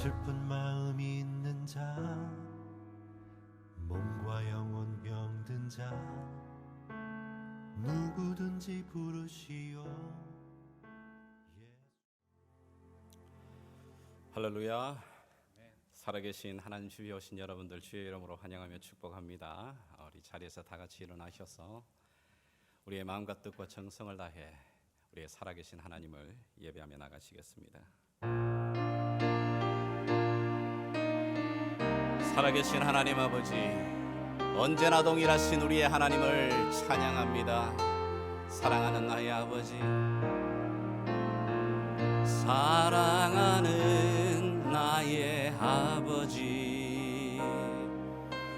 슬픈 마음이 있는 자, 몸과 영혼 병든 자, 누구든지 부르시오. 할렐루야. 살아계신 하나님 주위에 오신 여러분들 주의 이름으로 환영하며 축복합니다. 우리 자리에서 다 같이 일어나셔서 우리의 마음과 뜻과 정성을 다해 우리의 살아계신 하나님을 예배하며 나가시겠습니다. 살아계신 하나님 아버지, 언제나 동일하신 우리의 하나님을 찬양합니다. 사랑하는 나의 아버지, 사랑하는 나의 아버지,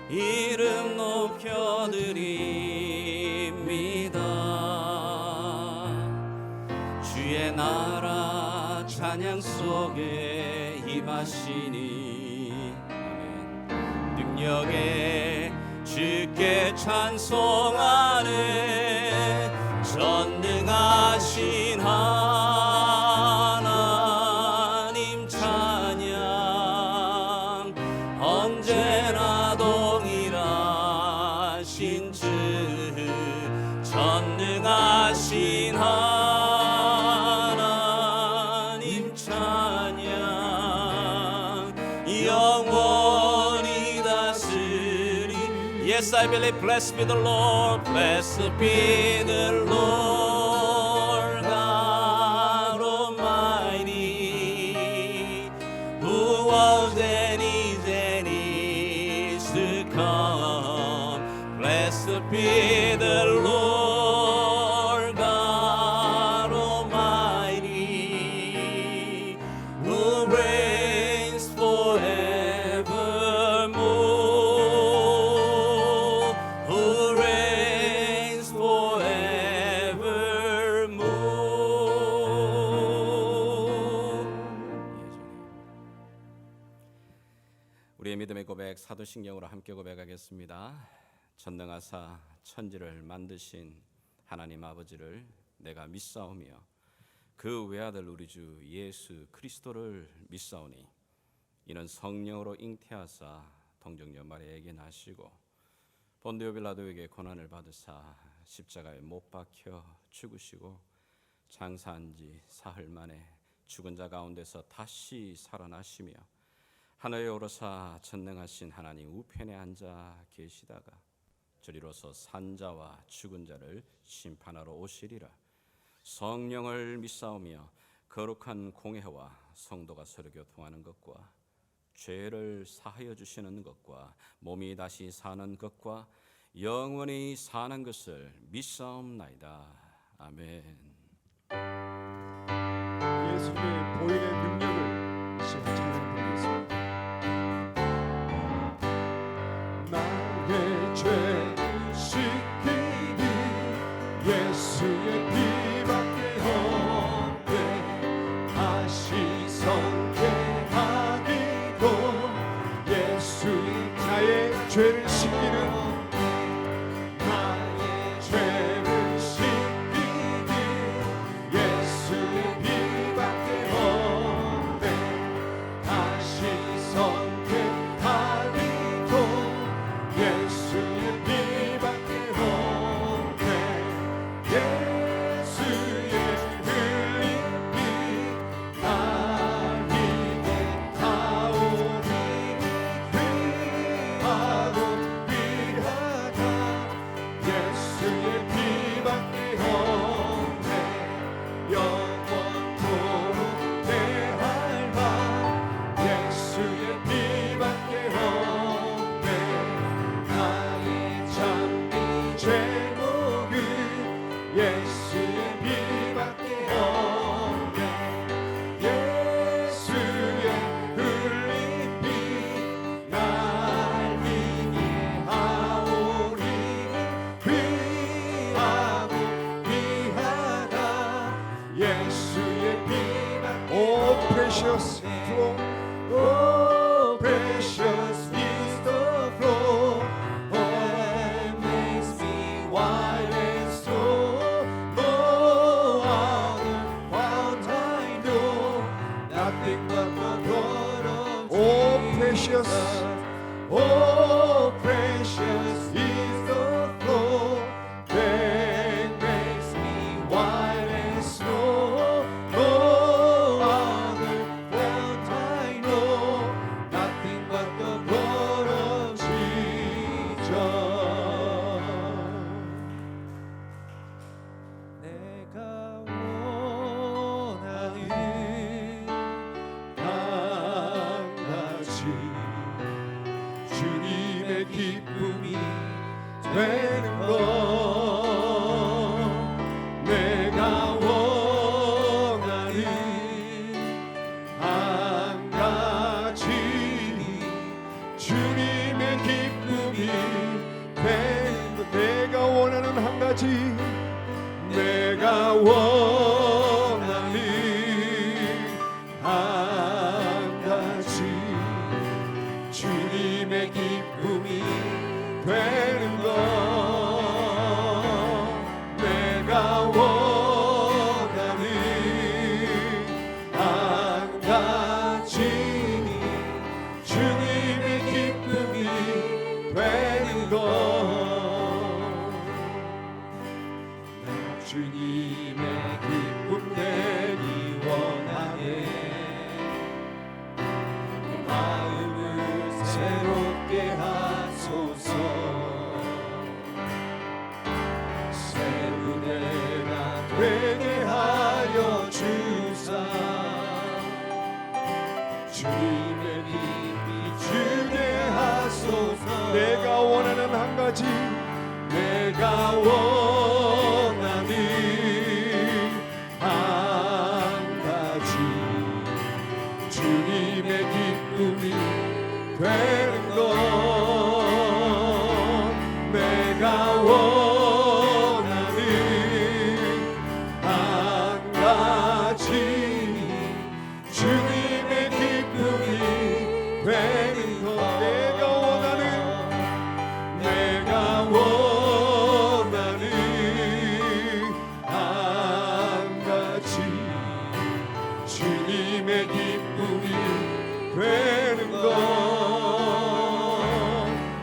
이름 높여드립니다. 주의 나라 찬양 속에 임하시니 아멘. 능력에 주께 찬송하네. 전능하신 하나님 찬양, 언제나 동일하신 주, 전능하신 하나님 찬양, 영원히 다스리. Yes, I believe. Blessed be the Lord, blessed be the Lord God Almighty, who was and is to come. Blessed be the Lord God Almighty, who reigns forevermore, who reigns forevermore. 우리의 믿음의 고백 사도신경으로 함께 고백하겠습니다. 전능하사 천지를 만드신 하나님 아버지를 내가 믿사오며 그 외아들 우리 주 예수 그리스도를 믿사오니 이는 성령으로 잉태하사 동정 연말에 애견하시고 본디오 빌라도에게 고난을 받으사 십자가에 못 박혀 죽으시고 장사한 지 사흘 만에 죽은 자 가운데서 다시 살아나시며 하늘에 오르사 전능하신 하나님 우편에 앉아 계시다가 저리로서 산자와 죽은 자를 심판하러 오시리라. 성령을 믿사오며 거룩한 공회와 성도가 서로 교통하는 것과 죄를 사하여 주시는 것과 몸이 다시 사는 것과 영원히 사는 것을 믿사옵나이다. 아멘. 예수님의 보혈의 능력을 찬양해 보겠습니다. 나의 죄를 씻기니 예수의 피밖에 없네. 다시 성결하기도 예수의 나의 죄를 씻기는 나의 죄를 씻기니 예수의 피밖에 없네. 다시 성결하기도 예수의 피밖에 없네. 예수의 흘린 피 나 위에 타오르니 귀하고 귀하다. 예수의 피밖에 없네. 영원토록 대할바. 예수의 피밖에 없네. 나의 참된 제목은 예수의 피밖에 없네. 예수의 흘린 피 날 위해 하오리니 귀하고 귀하다. 예수의 피밖에 Oh precious flow, oh precious is the flow that makes me white as snow. No other fount I know, nothing but the blood of precious, oh precious is the flow that makes me white as snow. No other fount I know, nothing but the blood of Jesus. 내가 원하는 한 가지 주님의 기쁨이 되는 것. 내가 원하는 한 가지 주님의 기쁨이 되는 것. 내가 원하는 한 가지, 내가 원하는 한 가지 주님의 기쁨이 되는 것. 내가 원하는 한 가지 주님의 기쁨이 되는 것. 주님의 기쁨 되기 원하네. 마음을 새롭게 하소서. 새 은혜가 되게 하여 주사. 주님의 빛 비추게 하소서. 내가 원하는 한 가지, 내가 원하는 한 가지 주님의 기쁨이 되는 것. 내가 원하는 한 가지 주님의 기쁨이 되는 것. 내가 원하는, 내가 원하는 한 가지 주님의 기쁨이 되는 것.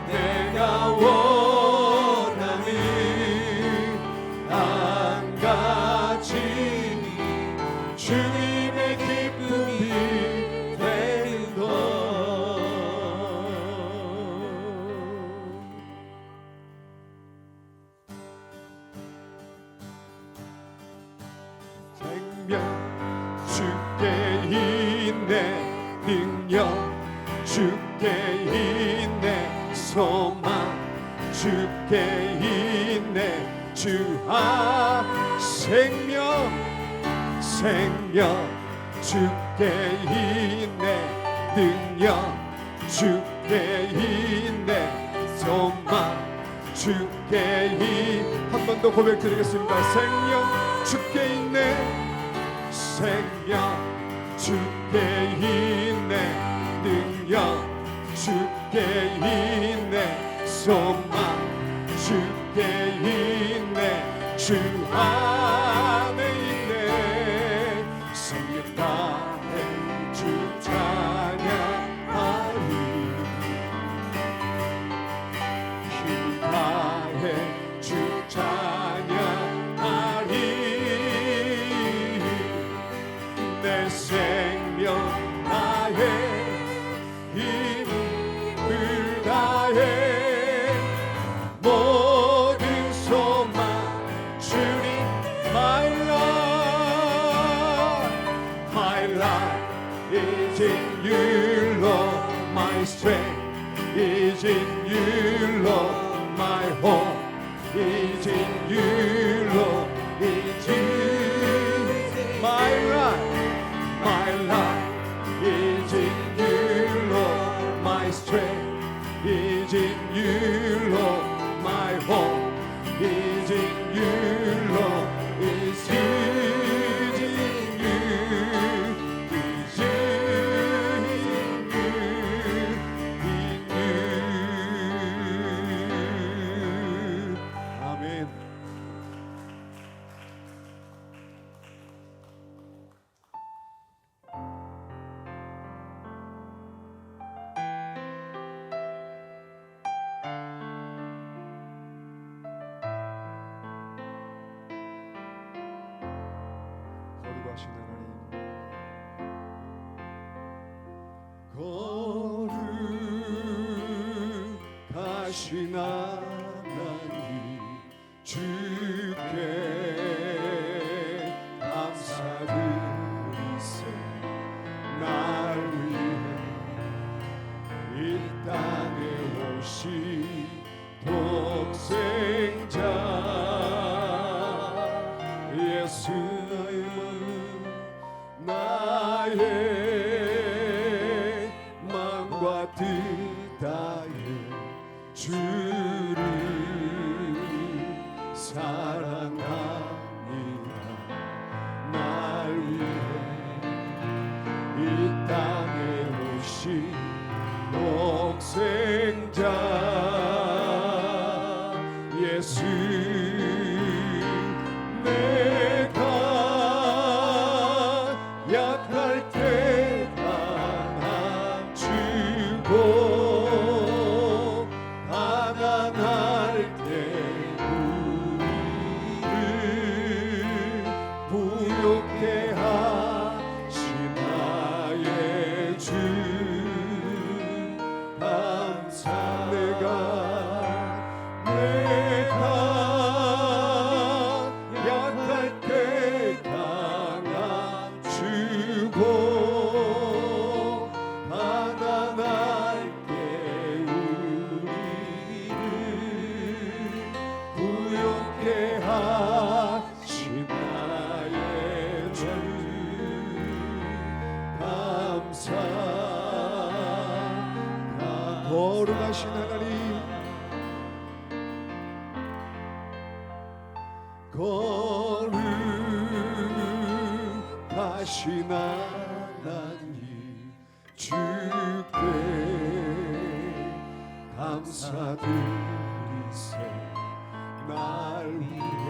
내가 원하는 한 가지 주님의 기쁨이 되는 것. 생명 주께 있네, 능력 주께 있네, 소망 주께 있네. 주아 생명, 생명 주께 있네, 능력 주께 있네, 소망 주께 있네. 한 번 더 고백드리겠습니다. 생명 주께 있네, 생명 주께 있네, 능력 주께 있네, 소망 주께 있네. 주 안에 있네. 생명 다해 주 찬양하리, 힘 다해 주 찬양하리. 내 생명 다해 힘을 다해 모든 소망 주님. My life is in you, Lord. My strength is in you, Lord. My hope is in you, Lord. It's you. My life is in you, Lord. My strength is in you, Lord. My hope is in you, Lord. It's you, it's in you, it's you, in you. 아멘. 거룩하신 하나님 주께 감사드리세. 날 위해 이 땅에 오신 독생자 예수 나의 마음과 뜻 다해 주를 사랑합니다. 날 위해 이 땅에 오신 독생자 예수 내가 약할 때 강함 주고 가난할 때 우리를 부욕해 하신 나의 주 감사. 내가 약할 때 강함 주고 가난할 때 우리를 부욕해 하신 나의 주 감사. 거룩하신 하나님 거룩하신 하나님 주께 감사드리세. 날 위해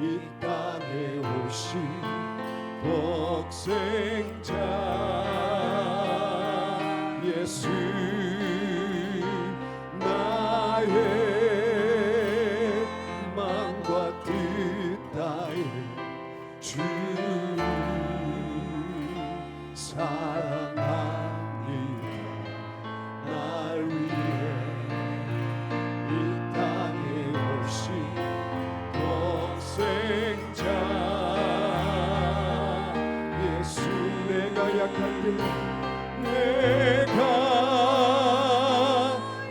이 땅에 오신 독생자 예수 나의 마음과 뜻 다해 주 사랑합니다. 날 위해 이 땅에 오신 독생자 예수 내가 약할 때 내가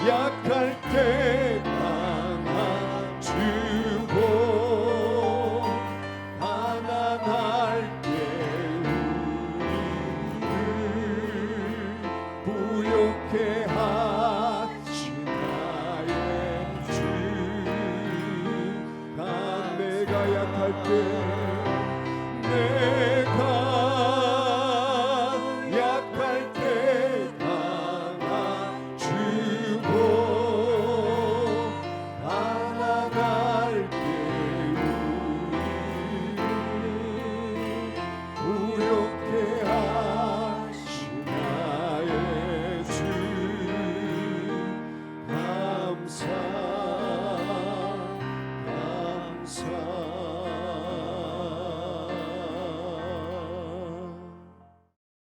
약할 때 강함 주고 가난할 때 우리를 부욕해 하신 나의 주. 내가 약할 때 내가 약할 때 강함 주고 가난할 때 우리를 부욕해 하신 나의 주 감사.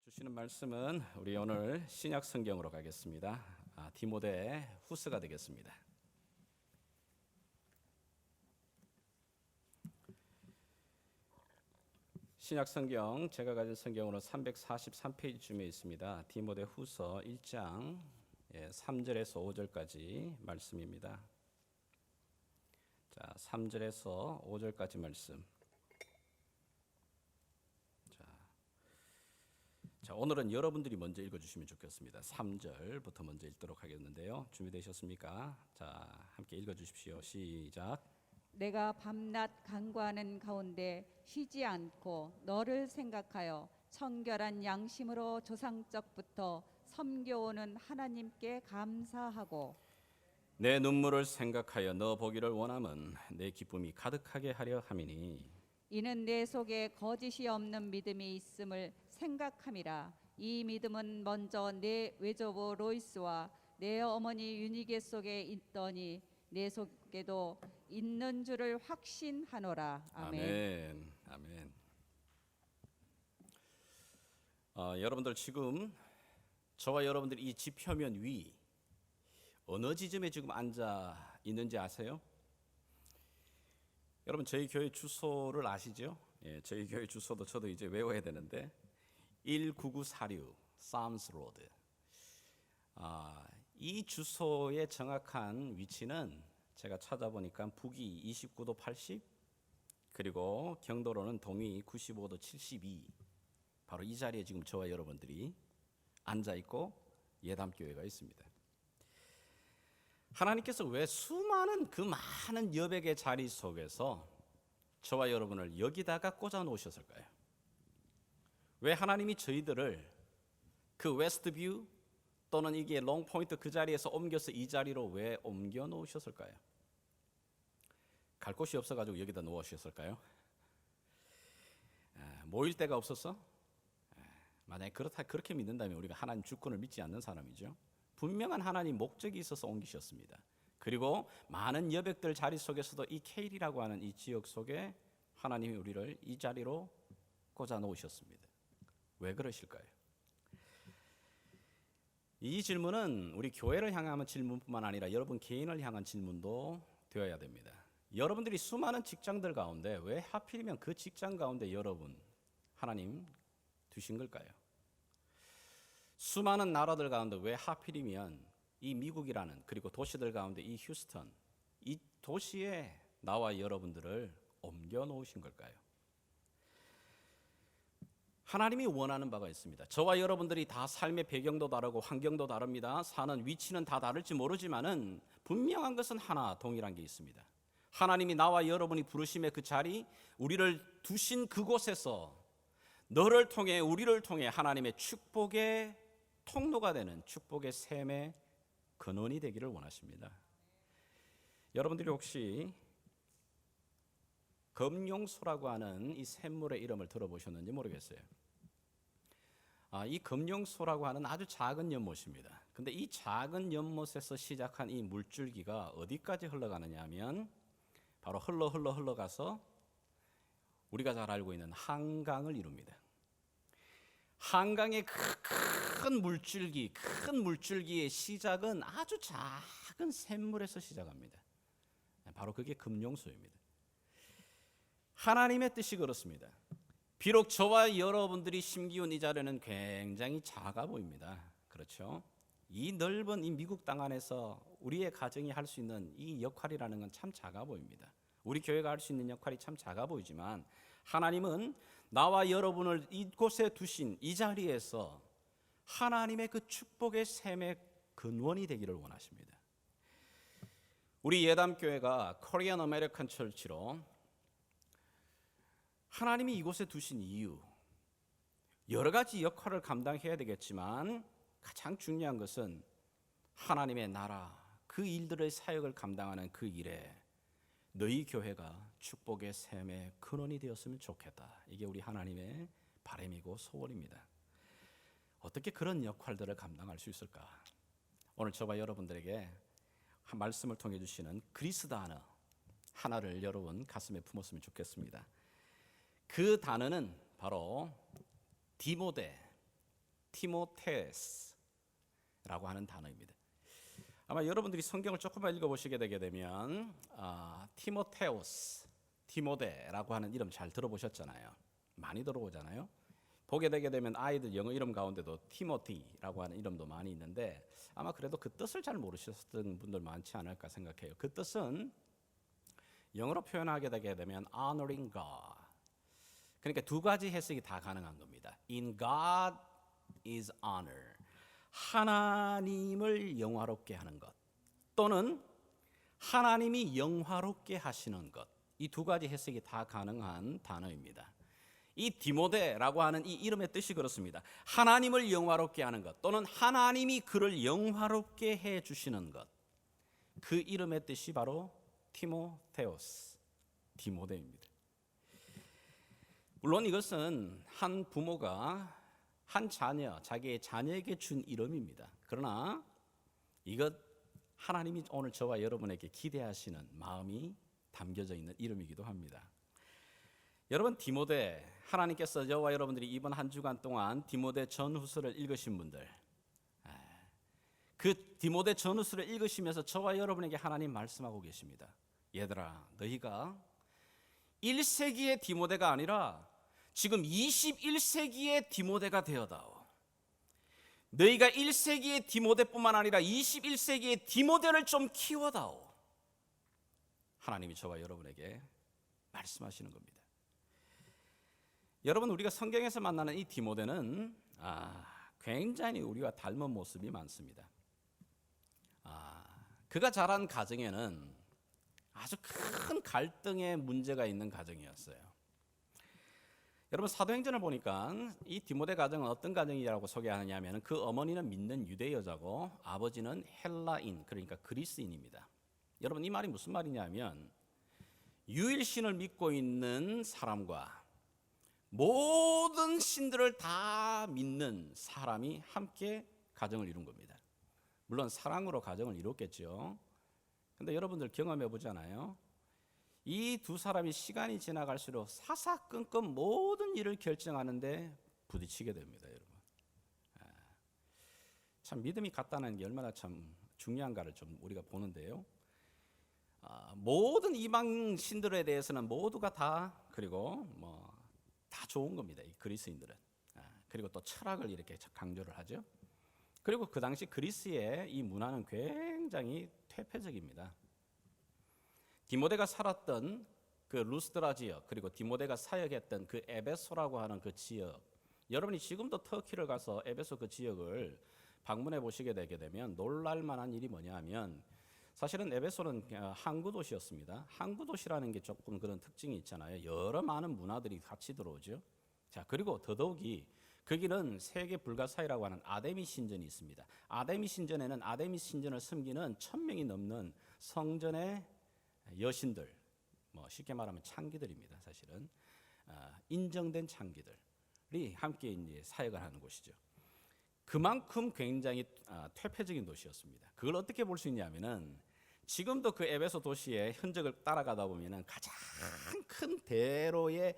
주시는 말씀은 우리 오늘 신약 성경으로 가겠습니다. 디모데 후서가 되겠습니다. 신약 성경 제가 가진 성경으로 343페이지쯤에 있습니다. 디모데 후서 1장 3절에서 5절까지 말씀입니다. 자, 3절에서 5절까지 말씀. 자, 오늘은 여러분들이 먼저 읽어주시면 좋겠습니다. 3절부터 먼저 읽도록 하겠는데요. 준비되셨습니까? 자, 함께 읽어주십시오. 시작. 내가 밤낮 간구하는 가운데 쉬지 않고 너를 생각하여 청결한 양심으로 조상적부터 섬겨오는 하나님께 감사하고 내 눈물을 생각하여 너 보기를 원함은 내 기쁨이 가득하게 하려 함이니 이는 내 속에 거짓이 없는 믿음이 있음을 생각함이라. 이 믿음은 먼저 내 외조부 로이스와 내 어머니 유니게 속에 있더니 내 속에도 있는 줄을 확신하노라. 아멘. 아멘. 여러분들 지금 저와 여러분들이 이 지표면 위 어느 지점에 지금 앉아 있는지 아세요? 여러분 저희 교회 주소를 아시죠? 예, 저희 교회 주소도 저도 이제 외워야 되는데 19946 Psalms Road. 이 주소의 정확한 위치는 제가 찾아보니까 북위 29도 80 그리고 경도로는 동위 95도 72. 바로 이 자리에 지금 저와 여러분들이 앉아 있고 예담교회가 있습니다. 하나님께서 왜 수많은 그 많은 여백의 자리 속에서 저와 여러분을 여기다가 꽂아 놓으셨을까요? 왜 하나님이 저희들을 그 웨스트뷰 또는 이게 롱포인트 그 자리에서 옮겨서 이 자리로 왜 옮겨 놓으셨을까요? 갈 곳이 없어가지고 여기다 놓으셨을까요? 모일 데가 없었어? 만약에 그렇게 믿는다면 우리가 하나님 주권을 믿지 않는 사람이죠. 분명한 하나님 목적이 있어서 옮기셨습니다. 그리고 많은 여백들 자리 속에서도 이 케일이라고 하는 이 지역 속에 하나님이 우리를 이 자리로 꽂아 놓으셨습니다. 왜 그러실까요? 이 질문은 우리 교회를 향한 질문뿐만 아니라 여러분 개인을 향한 질문도 되어야 됩니다. 여러분들이 수많은 직장들 가운데 왜 하필이면 그 직장 가운데 여러분 하나님 두신 걸까요? 수많은 나라들 가운데 왜 하필이면 이 미국이라는 그리고 도시들 가운데 이 휴스턴 이 도시에 나와 여러분들을 옮겨 놓으신 걸까요? 하나님이 원하는 바가 있습니다. 저와 여러분들이 다 삶의 배경도 다르고 환경도 다릅니다. 사는 위치는 다 다를지 모르지만은 분명한 것은 하나 동일한 게 있습니다. 하나님이 나와 여러분이 부르심의 그 자리, 우리를 두신 그곳에서 너를 통해 우리를 통해 하나님의 축복의 통로가 되는 축복의 샘의 근원이 되기를 원하십니다. 여러분들이 혹시 금용소라고 하는 이 샘물의 이름을 들어보셨는지 모르겠어요. 이 금용소라고 하는 아주 작은 연못입니다. 근데 이 작은 연못에서 시작한 이 물줄기가 어디까지 흘러가느냐 하면 바로 흘러가서 우리가 잘 알고 있는 한강을 이룹니다. 한강의 큰 물줄기의 시작은 아주 작은 샘물에서 시작합니다. 바로 그게 금용소입니다. 하나님의 뜻이 그렇습니다. 비록 저와 여러분들이 심기운 이 자리는 굉장히 작아 보입니다. 그렇죠? 이 넓은 이 미국 땅 안에서 우리의 가정이 할 수 있는 이 역할이라는 건 참 작아 보입니다. 우리 교회가 할 수 있는 역할이 참 작아 보이지만 하나님은 나와 여러분을 이곳에 두신 이 자리에서 하나님의 그 축복의 샘의 근원이 되기를 원하십니다. 우리 예담교회가 코리안 아메리칸 철치로 하나님이 이곳에 두신 이유 여러 가지 역할을 감당해야 되겠지만 가장 중요한 것은 하나님의 나라 그 일들의 사역을 감당하는 그 일에 너희 교회가 축복의 샘의 근원이 되었으면 좋겠다. 이게 우리 하나님의 바람이고 소원입니다. 어떻게 그런 역할들을 감당할 수 있을까? 오늘 저와 여러분들에게 한 말씀을 통해 주시는 그리스 단어 하나를 여러분 가슴에 품었으면 좋겠습니다. 그 단어는 바로 티모테스라고 하는 단어입니다. 아마 여러분들이 성경을 조금만 읽어보시게 되게 되면 티모데라고 하는 이름 잘 들어보셨잖아요. 많이 들어보잖아요. 보게 되게 되면 아이들 영어 이름 가운데도 티모티라고 하는 이름도 많이 있는데 아마 그래도 그 뜻을 잘 모르셨던 분들 많지 않을까 생각해요. 그 뜻은 영어로 표현하게 되게 되면 honoring God. 그러니까 두 가지 해석이 다 가능한 겁니다. In God is honor. 하나님을 영화롭게 하는 것 또는 하나님이 영화롭게 하시는 것. 이 두 가지 해석이 다 가능한 단어입니다. 이 디모데라고 하는 이 이름의 뜻이 그렇습니다. 하나님을 영화롭게 하는 것 또는 하나님이 그를 영화롭게 해 주시는 것. 그 이름의 뜻이 바로 티모테오스, 디모데입니다. 물론 이것은 한 부모가 한 자기의 자녀에게 준 이름입니다. 그러나 이것 하나님이 오늘 저와 여러분에게 기대하시는 마음이 담겨져 있는 이름이기도 합니다. 여러분 디모데, 하나님께서 저와 여러분들이 이번 한 주간 동안 디모데 전후서를 읽으신 분들, 그 디모데 전후서를 읽으시면서 저와 여러분에게 하나님 말씀하고 계십니다. 얘들아, 너희가 1세기의 디모데가 아니라 지금 21세기의 디모데가 되어다오. 너희가 1세기의 디모데뿐만 아니라 21세기의 디모데를 좀 키워다오. 하나님이 저와 여러분에게 말씀하시는 겁니다. 여러분, 우리가 성경에서 만나는 이 디모데는 굉장히 우리와 닮은 모습이 많습니다. 그가 자란 가정에는 아주 큰 갈등의 문제가 있는 가정이었어요. 여러분, 사도행전을 보니까 이 디모데 가정은 어떤 가정이라고 소개하느냐면 그 어머니는 믿는 유대 여자고 아버지는 헬라인, 그러니까 그리스인입니다. 여러분, 이 말이 무슨 말이냐면 유일신을 믿고 있는 사람과 모든 신들을 다 믿는 사람이 함께 가정을 이룬 겁니다. 물론 사랑으로 가정을 이뤘겠죠. 근데 여러분들 경험해 보잖아요. 이 두 사람이 시간이 지나갈수록 사사건건 모든 일을 결정하는데 부딪히게 됩니다, 여러분. 참 믿음이 같다는 게 얼마나 참 중요한가를 좀 우리가 보는데요. 모든 이방 신들에 대해서는 모두가 다 그리고 다 좋은 겁니다. 이 그리스인들은. 그리고 또 철학을 이렇게 강조를 하죠. 그리고 그 당시 그리스의 이 문화는 굉장히 퇴폐적입니다. 디모데가 살았던 그 루스드라 지역, 그리고 디모데가 사역했던 그 에베소라고 하는 그 지역, 여러분이 지금도 터키를 가서 에베소 그 지역을 방문해 보시게 되게 되면 놀랄 만한 일이 뭐냐면 사실은 에베소는 항구 도시였습니다. 항구 도시라는 게 조금 그런 특징이 있잖아요. 여러 많은 문화들이 같이 들어오죠. 자, 그리고 더더욱이 거기는 세계 불가사의라고 하는 아데미 신전이 있습니다. 아데미 신전에는 아데미 신전을 섬기는 1000명이 넘는 성전의 여신들, 쉽게 말하면 창기들입니다. 사실은 인정된 창기들이 함께 이제 사역을 하는 곳이죠. 그만큼 굉장히 퇴폐적인 도시였습니다. 그걸 어떻게 볼 수 있냐면은 지금도 그 에베소 도시의 흔적을 따라가다 보면은 가장 큰 대로에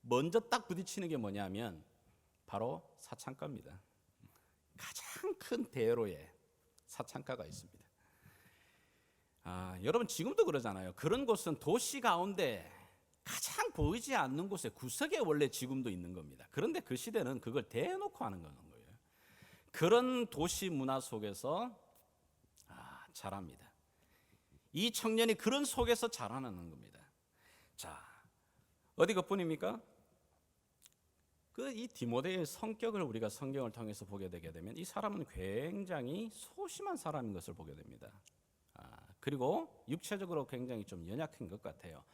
먼저 딱 부딪히는 게 뭐냐면 바로 사창가입니다. 가장 큰 대로에 사창가가 있습니다. 여러분 지금도 그러잖아요. 그런 곳은 도시 가운데 가장 보이지 않는 곳에 구석에 원래 지금도 있는 겁니다. 그런데 그 시대는 그걸 대놓고 하는 거예요. 그런 도시 문화 속에서 자랍니다. 이 청년이 그런 속에서 자라나는 겁니다. 자, 어디 그뿐입니까? 이 디모데의 성격을 우리가 성경을 통해서 보게 되게 되면 이 사람은 굉장히 소심한 사람인 것을 보게 됩니다. 그리고 육체적으로 굉장히 좀 연약한 것 같아요.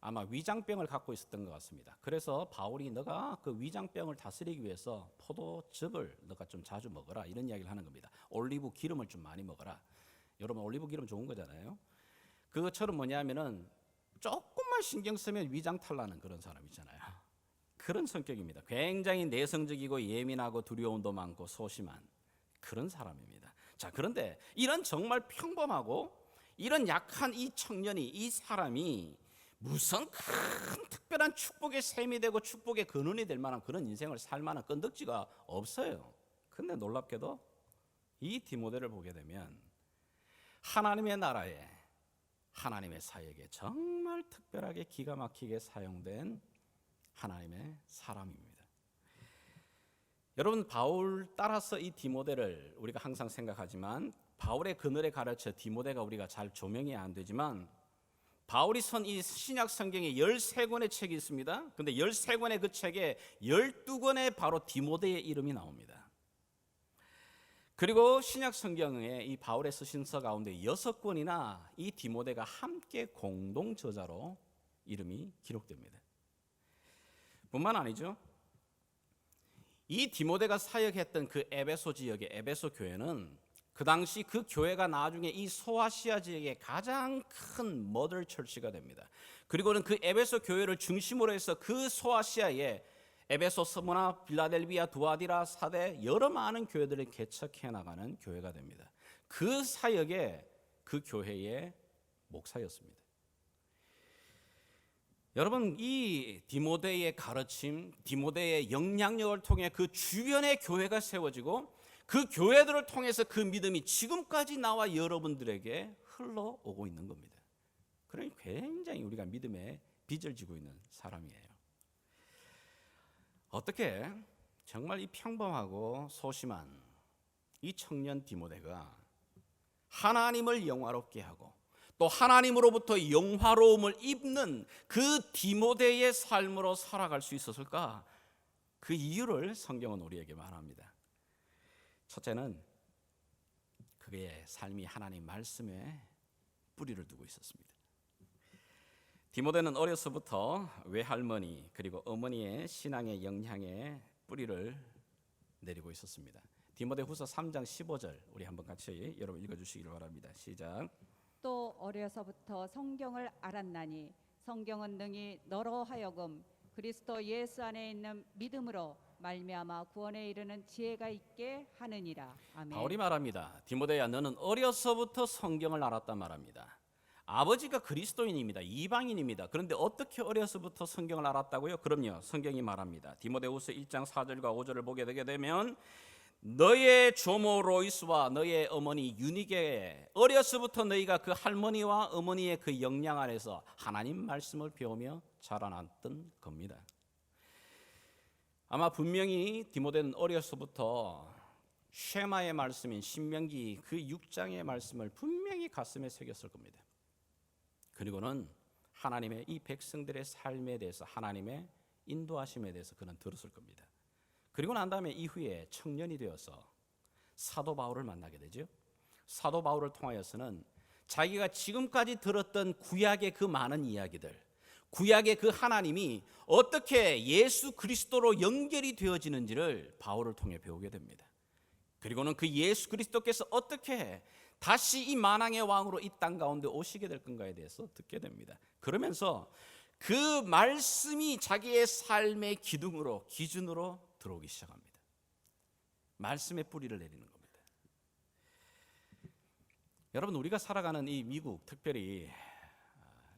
아마 위장병을 갖고 있었던 것 같습니다. 그래서 바울이 너가 그 위장병을 다스리기 위해서 포도즙을 너가 좀 자주 먹어라 이런 이야기를 하는 겁니다. 올리브 기름을 좀 많이 먹어라. 여러분 올리브 기름 좋은 거잖아요. 그것처럼 뭐냐면은 조금만 신경 쓰면 위장 탈나는 그런 사람 있잖아요. 그런 성격입니다. 굉장히 내성적이고 예민하고 두려움도 많고 소심한 그런 사람입니다. 자, 그런데 이런 정말 평범하고 이런 약한 이 청년이, 이 사람이 무슨 큰 특별한 축복의 셈이 되고 축복의 근원이 될 만한 그런 인생을 살 만한 건덕지가 없어요. 근데 놀랍게도 이 디모데를 보게 되면 하나님의 나라에, 하나님의 사역에 정말 특별하게 기가 막히게 사용된 하나님의 사람입니다. 여러분 바울 따라서 이 디모데를 우리가 항상 생각하지만 바울의 그늘에 가르쳐 디모데가 우리가 잘 조명이 안 되지만 바울이 쓴 이 신약 성경에 13권의 책이 있습니다. 그런데 13권의 그 책에 12권의 바로 디모데의 이름이 나옵니다. 그리고 신약 성경에 이 바울의 서신서 가운데 6권이나 이 디모데가 함께 공동 저자로 이름이 기록됩니다. 뿐만 아니죠. 이 디모데가 사역했던 그 에베소 지역의 에베소 교회는 그 당시 그 교회가 나중에 이 소아시아 지역의 가장 큰 머더 처치가 됩니다. 그리고는 그 에베소 교회를 중심으로 해서 그 소아시아에 에베소, 스무나, 빌라델비아, 두아디라, 사대 여러 많은 교회들을 개척해 나가는 교회가 됩니다. 그 사역에 그 교회의 목사였습니다. 여러분, 이 디모데의 가르침, 디모데의 영향력을 통해 그 주변의 교회가 세워지고 그 교회들을 통해서 그 믿음이 지금까지 나와 여러분들에게 흘러오고 있는 겁니다. 그러니 굉장히 우리가 믿음의 빚을 지고 있는 사람이에요. 어떻게 정말 이 평범하고 소심한 이 청년 디모데가 하나님을 영화롭게 하고 또 하나님으로부터 영화로움을 입는 그 디모데의 삶으로 살아갈 수 있었을까? 그 이유를 성경은 우리에게 말합니다. 첫째는 그의 삶이 하나님 말씀에 뿌리를 두고 있었습니다. 디모데는 어려서부터 외할머니 그리고 어머니의 신앙의 영향에 뿌리를 내리고 있었습니다. 디모데후서 3장 15절 우리 한번 같이 여러분 읽어주시기를 바랍니다. 시작. 또 어려서부터 성경을 알았나니 성경은 능히 너로 하여금 그리스도 예수 안에 있는 믿음으로 말미암아 구원에 이르는 지혜가 있게 하느니라. 아멘. 바울이 말합니다. 디모데야, 너는 어려서부터 성경을 알았단 말합니다. 아버지가 그리스도인입니다. 이방인입니다. 그런데 어떻게 어려서부터 성경을 알았다고요? 그럼요, 성경이 말합니다. 디모데후서 1장 4절과 5절을 보게 되게 되면 너의 조모 로이스와 너의 어머니 유니게 어려서부터 너희가 그 할머니와 어머니의 그 영향 안에서 하나님 말씀을 배우며 자라났던 겁니다. 아마 분명히 디모데는 어려서부터 쉐마의 말씀인 신명기 그 6장의 말씀을 분명히 가슴에 새겼을 겁니다. 그리고는 하나님의 이 백성들의 삶에 대해서 하나님의 인도하심에 대해서 그는 들었을 겁니다. 그리고 난 다음에 이후에 청년이 되어서 사도 바울을 만나게 되죠. 사도 바울을 통하여서는 자기가 지금까지 들었던 구약의 그 많은 이야기들, 구약의 그 하나님이 어떻게 예수 그리스도로 연결이 되어지는지를 바울을 통해 배우게 됩니다. 그리고는 그 예수 그리스도께서 어떻게 다시 이 만왕의 왕으로 이 땅 가운데 오시게 될 건가에 대해서 듣게 됩니다. 그러면서 그 말씀이 자기의 삶의 기준으로 들어오기 시작합니다. 말씀의 뿌리를 내리는 겁니다. 여러분, 우리가 살아가는 이 미국, 특별히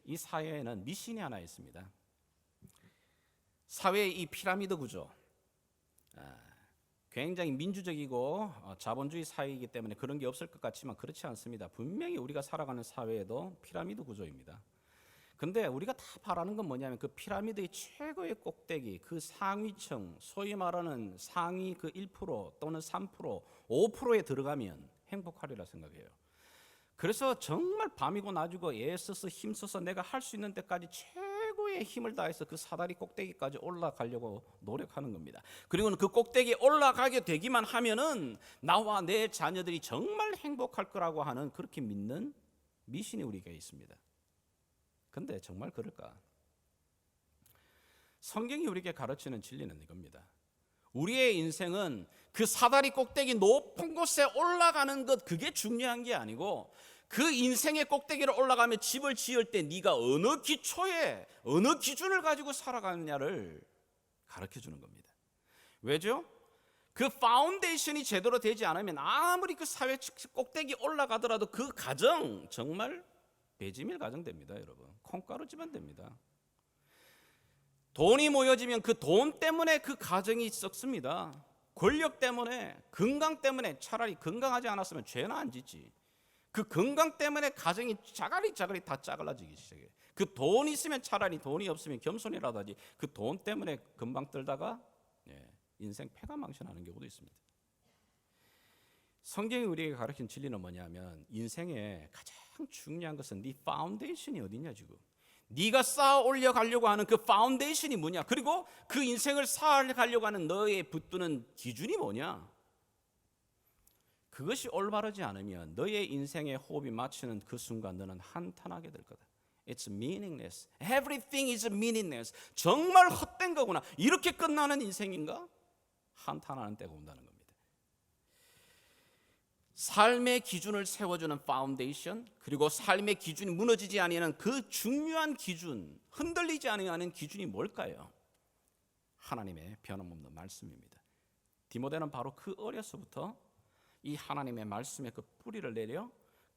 이 사회에는 미신이 하나 있습니다. 사회의 이 피라미드 구조, 굉장히 민주적이고 자본주의 사회이기 때문에 그런 게 없을 것 같지만 그렇지 않습니다. 분명히 우리가 살아가는 사회에도 피라미드 구조입니다. 근데 우리가 다 바라는 건 뭐냐면 그 피라미드의 최고의 꼭대기, 그 상위층, 소위 말하는 상위 그 1% 또는 3%, 5%에 들어가면 행복하리라 생각해요. 그래서 정말 밤이고 낮이고 애써서 힘써서 내가 할 수 있는 데까지 최고의 힘을 다해서 그 사다리 꼭대기까지 올라가려고 노력하는 겁니다. 그리고는 그 꼭대기에 올라가게 되기만 하면은 나와 내 자녀들이 정말 행복할 거라고 하는 그렇게 믿는 미신이 우리에게 있습니다. 근데 정말 그럴까? 성경이 우리에게 가르치는 진리는 이겁니다. 우리의 인생은 그 사다리 꼭대기 높은 곳에 올라가는 것, 그게 중요한 게 아니고 그 인생의 꼭대기를 올라가며 집을 지을 때 네가 어느 기초에 어느 기준을 가지고 살아가느냐를 가르쳐주는 겁니다. 왜죠? 그 파운데이션이 제대로 되지 않으면 아무리 그 사회 꼭대기 올라가더라도 그 가정 정말 배지밀 가정 됩니다. 여러분, 콩가루 집안 됩니다. 돈이 모여지면 그 돈 때문에 그 가정이 썩습니다. 권력 때문에, 건강 때문에. 차라리 건강하지 않았으면 죄나 안 짓지. 그 건강 때문에 가정이 자갈이 다 짜글라지기 시작해요. 그 돈 있으면 차라리, 돈이 없으면 겸손이라도 하지. 그 돈 때문에 금방 떨다가 인생 패가망신하는 경우도 있습니다. 성경이 우리에게 가르친 진리는 뭐냐면 인생의 가장 중요한 것은 네 파운데이션이 어디냐. 지금 네가 쌓아 올려가려고 하는 그 파운데이션이 뭐냐, 그리고 그 인생을 쌓아가려고 하는 너의 붙드는 기준이 뭐냐. 그것이 올바르지 않으면 너의 인생의 호흡이 맞추는 그 순간 너는 한탄하게 될 거다. It's meaningless. Everything is meaningless. 정말 헛된 거구나. 이렇게 끝나는 인생인가? 한탄하는 때가 온다는 겁니다. 삶의 기준을 세워주는 파운데이션, 그리고 삶의 기준이 무너지지 아니하는 그 중요한 기준, 흔들리지 아니하는 기준이 뭘까요? 하나님의 변함없는 말씀입니다. 디모데는 바로 그 어려서부터 이 하나님의 말씀에 그 뿌리를 내려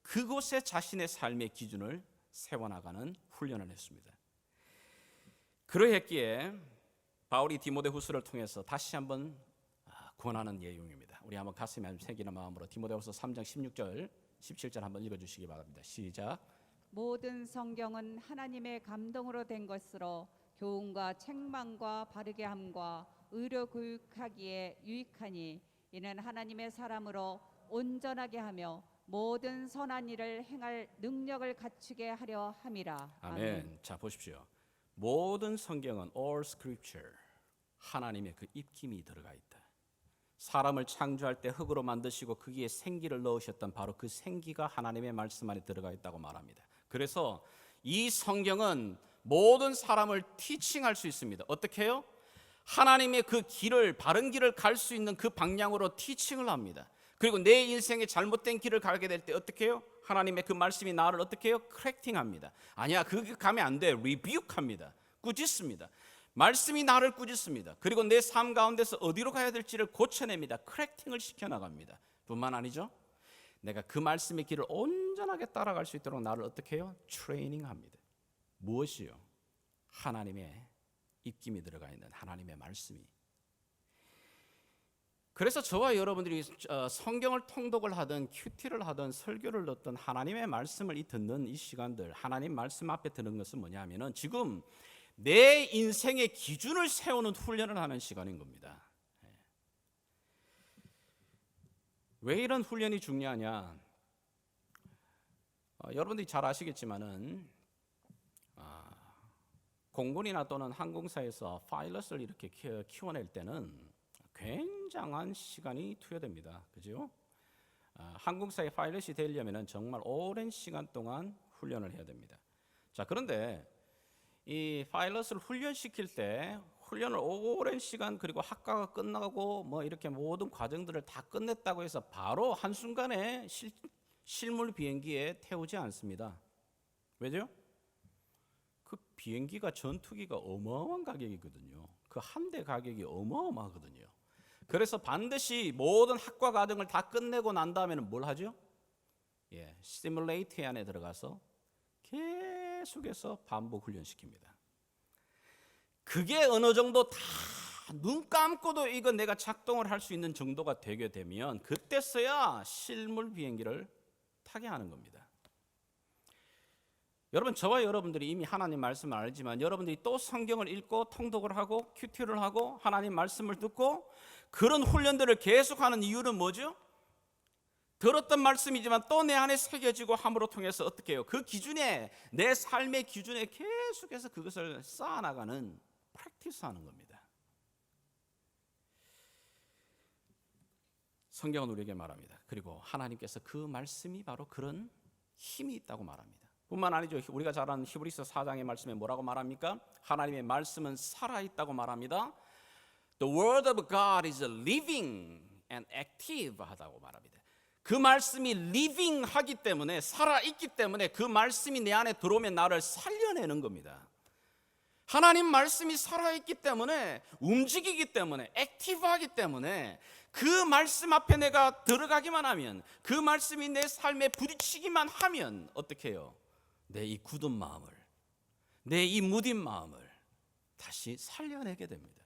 그곳에 자신의 삶의 기준을 세워나가는 훈련을 했습니다. 그러했기에 바울이 디모데후서를 통해서 다시 한번 권하는 내용입니다. 우리 한번 가슴에 새기는 마음으로 디모데후서 3장 16절 17절 한번 읽어주시기 바랍니다. 시작. 모든 성경은 하나님의 감동으로 된 것으로 교훈과 책망과 바르게 함과 의로 교육하기에 유익하니 이는 하나님의 사람으로 온전하게 하며 모든 선한 일을 행할 능력을 갖추게 하려 함이라. 아멘. 자 보십시오. 모든 성경은 all scripture 하나님의 그 입김이 들어가 있다. 사람을 창조할 때 흙으로 만드시고 거기에 생기를 넣으셨던 바로 그 생기가 하나님의 말씀 안에 들어가 있다고 말합니다. 그래서 이 성경은 모든 사람을 티칭할 수 있습니다. 어떻게 해요? 하나님의 그 길을 바른 길을 갈 수 있는 그 방향으로 티칭을 합니다. 그리고 내 인생의 잘못된 길을 가게 될 때 어떻게 해요? 하나님의 그 말씀이 나를 어떻게 해요? 커렉팅합니다. 아니야, 그게 가면 안 돼. 리뷰크합니다. 꾸짖습니다. 말씀이 나를 꾸짖습니다. 그리고 내 삶 가운데서 어디로 가야 될지를 고쳐냅니다. 커렉팅을 시켜나갑니다. 뿐만 아니죠, 내가 그 말씀의 길을 온전하게 따라갈 수 있도록 나를 어떻게 해요? 트레이닝합니다. 무엇이요? 하나님의 입김이 들어가 있는 하나님의 말씀이. 그래서 저와 여러분들이 성경을 통독을 하든 큐티를 하든 설교를 듣든 하나님의 말씀을 듣는 이 시간들, 하나님 말씀 앞에 드는 것은 뭐냐면은 지금 내 인생의 기준을 세우는 훈련을 하는 시간인 겁니다. 왜 이런 훈련이 중요하냐? 여러분들이 잘 아시겠지만은 공군이나 또는 항공사에서 파일럿을 이렇게 키워낼 때는 굉장한 시간이 투여됩니다. 그죠? 항공사의 파일럿이 되려면 정말 오랜 시간 동안 훈련을 해야 됩니다. 자, 그런데 이 파일럿을 훈련시킬 때 훈련을 오랜 시간 그리고 학과가 끝나고 뭐 이렇게 모든 과정들을 다 끝냈다고 해서 바로 한순간에 실물 비행기에 태우지 않습니다. 왜죠? 그 비행기가 전투기가 어마어마한 가격이거든요. 그 한 대 가격이 어마어마하거든요. 그래서 반드시 모든 학과 과정을 다 끝내고 난 다음에는 뭘 하죠? 시뮬레이터 안에 들어가서 계속해서 반복 훈련시킵니다. 그게 어느 정도 다 눈 감고도 이거 내가 작동을 할 수 있는 정도가 되게 되면 그때서야 실물 비행기를 타게 하는 겁니다. 여러분, 저와 여러분들이 이미 하나님 말씀을 알지만 여러분들이 또 성경을 읽고 통독을 하고 큐티를 하고 하나님 말씀을 듣고 그런 훈련들을 계속하는 이유는 뭐죠? 들었던 말씀이지만 또 내 안에 새겨지고 함으로 통해서 어떻게 해요? 그 기준에, 내 삶의 기준에 계속해서 그것을 쌓아나가는 프랙티스하는 겁니다. 성경은 우리에게 말합니다. 그리고 하나님께서 그 말씀이 바로 그런 힘이 있다고 말합니다. 뿐만 아니죠. 우리가 잘 아는 히브리서 4장의 말씀에 뭐라고 말합니까? 하나님의 말씀은 살아있다고 말합니다. The word of God is living and active 하다고 말합니다. 그 말씀이 living 하기 때문에, 살아있기 때문에 그 말씀이 내 안에 들어오면 나를 살려내는 겁니다. 하나님 말씀이 살아있기 때문에, 움직이기 때문에, 액티브하기 때문에 그 말씀 앞에 내가 들어가기만 하면, 그 말씀이 내 삶에 부딪히기만 하면 어떻게 해요? 내 이 굳은 마음을, 내 이 무딘 마음을 다시 살려내게 됩니다.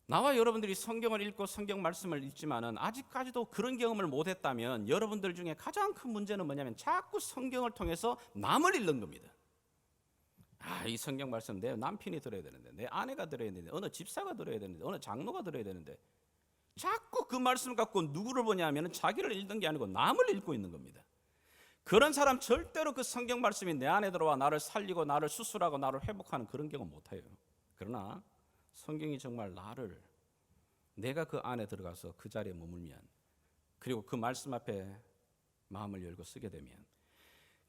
나와 여러분들이 성경을 읽고 성경 말씀을 읽지만은 아직까지도 그런 경험을 못했다면 여러분들 중에 가장 큰 문제는 뭐냐면 자꾸 성경을 통해서 남을 읽는 겁니다. 이 성경 말씀 내 남편이 들어야 되는데, 내 아내가 들어야 되는데, 어느 집사가 들어야 되는데, 어느 장로가 들어야 되는데, 자꾸 그 말씀 갖고 누구를 보냐면 자기를 읽는 게 아니고 남을 읽고 있는 겁니다. 그런 사람 절대로 그 성경 말씀이 내 안에 들어와 나를 살리고 나를 수술하고 나를 회복하는 그런 경험 못해요. 그러나 성경이 정말 나를, 내가 그 안에 들어가서 그 자리에 머물면, 그리고 그 말씀 앞에 마음을 열고 쓰게 되면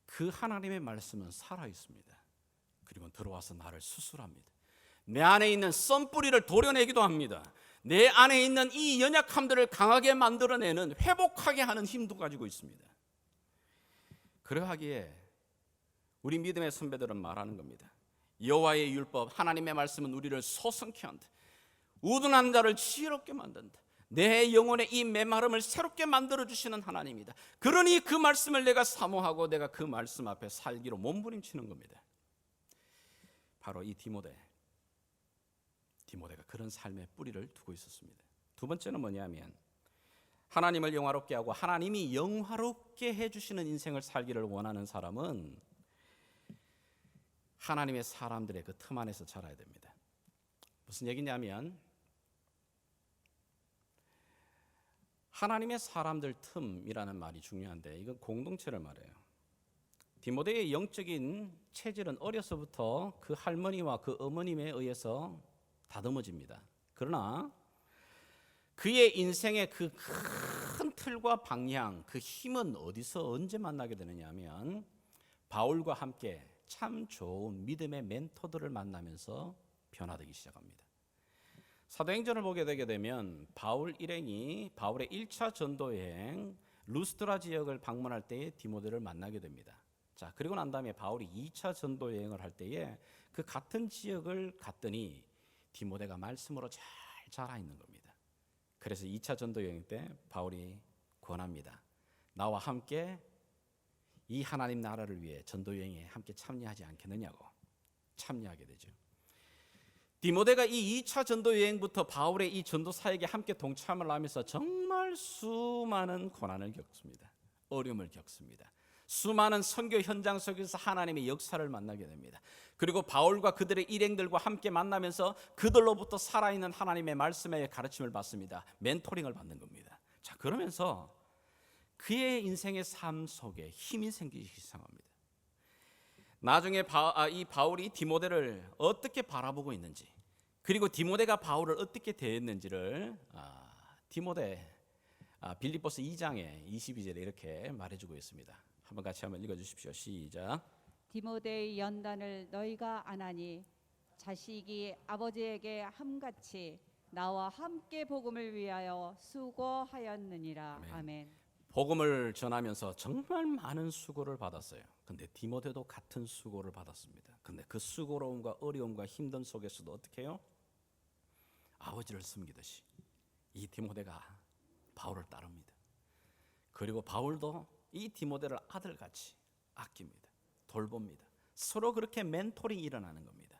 그 하나님의 말씀은 살아있습니다. 그리고 들어와서 나를 수술합니다. 내 안에 있는 썬뿌리를 도려내기도 합니다. 내 안에 있는 이 연약함들을 강하게 만들어내는, 회복하게 하는 힘도 가지고 있습니다. 그러하기에 우리 믿음의 선배들은 말하는 겁니다. 여호와의 율법, 하나님의 말씀은 우리를 소성케 한다. 우둔한 자를 지혜롭게 만든다. 내 영혼의 이 메마름을 새롭게 만들어주시는 하나님이다. 그러니 그 말씀을 내가 사모하고 내가 그 말씀 앞에 살기로 몸부림치는 겁니다. 바로 이 디모데가 그런 삶의 뿌리를 두고 있었습니다. 두 번째는 뭐냐면 하나님을 영화롭게 하고 하나님이 영화롭게 해주시는 인생을 살기를 원하는 사람은 하나님의 사람들의 그 틈 안에서 자라야 됩니다. 무슨 얘기냐면 하나님의 사람들 틈이라는 말이 중요한데 이건 공동체를 말해요. 디모데의 영적인 체질은 어려서부터 그 할머니와 그 어머님에 의해서 다듬어집니다. 그러나 그의 인생의 그 큰 틀과 방향, 그 힘은 어디서 언제 만나게 되느냐 하면 바울과 함께 참 좋은 믿음의 멘토들을 만나면서 변화되기 시작합니다. 사도행전을 보게 되게 되면 바울 일행이 바울의 1차 전도 여행 루스드라 지역을 방문할 때에 디모데를 만나게 됩니다. 자, 그리고 난 다음에 바울이 2차 전도 여행을 할 때에 그 같은 지역을 갔더니 디모데가 말씀으로 잘 자라 있는 겁니다. 그래서 2차 전도 여행 때 바울이 권합니다. 나와 함께 이 하나님 나라를 위해 전도 여행에 함께 참여하지 않겠느냐고 참여하게 되죠. 디모데가 이 2차 전도 여행부터 바울의 이 전도 사역에 함께 동참을 하면서 정말 수많은 고난을 겪습니다. 어려움을 겪습니다. 수많은 선교 현장 속에서 하나님의 역사를 만나게 됩니다. 그리고 바울과 그들의 일행들과 함께 만나면서 그들로부터 살아있는 하나님의 말씀의 가르침을 받습니다. 멘토링을 받는 겁니다. 자, 그러면서 그의 인생의 삶 속에 힘이 생기기 시작합니다. 나중에 이 바울이 디모데를 어떻게 바라보고 있는지, 그리고 디모데가 바울을 어떻게 대했는지를 빌립보서 2장의 22절에 이렇게 말해주고 있습니다. 한번 같이 한번 읽어주십시오. 시작. 디모데의 연단을 너희가 아나니 자식이 아버지에게 함같이 나와 함께 복음을 위하여 수고하였느니라. 아멘. 아멘. 복음을 전하면서 정말 많은 수고를 받았어요. 근데 디모데도 같은 수고를 받았습니다. 근데 그 수고로움과 어려움과 힘든 속에서도 어떻게 해요? 아버지를 섬기듯이 이 디모데가 바울을 따릅니다. 그리고 바울도 이 디모데를 아들같이 아낍니다. 돌봅니다. 서로 그렇게 멘토링이 일어나는 겁니다.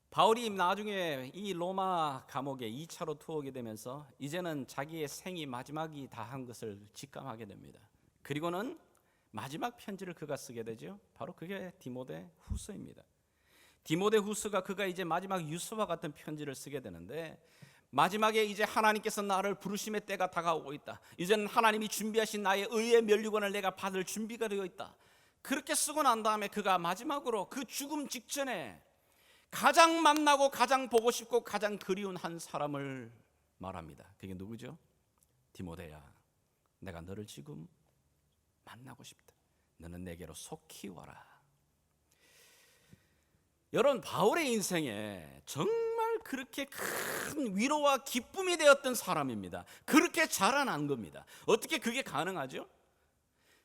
바울이 나중에 이 로마 감옥에 2차로 투옥이 되면서 이제는 자기의 생이 마지막이 다한 것을 직감하게 됩니다. 그리고는 마지막 편지를 그가 쓰게 되죠. 바로 그게 디모데 후서입니다. 디모데 후서가 그가 이제 마지막 유서와 같은 편지를 쓰게 되는데 마지막에 이제 하나님께서 나를 부르심의 때가 다가오고 있다. 이제는 하나님이 준비하신 나의 의의 면류관을 내가 받을 준비가 되어 있다. 그렇게 쓰고 난 다음에 그가 마지막으로 그 죽음 직전에 가장 만나고 가장 보고 싶고 가장 그리운 한 사람을 말합니다. 그게 누구죠? 디모데야, 내가 너를 지금 만나고 싶다. 너는 내게로 속히 와라. 여러분, 바울의 인생에 정말 그렇게 큰 위로와 기쁨이 되었던 사람입니다. 그렇게 자라난 겁니다. 어떻게 그게 가능하죠?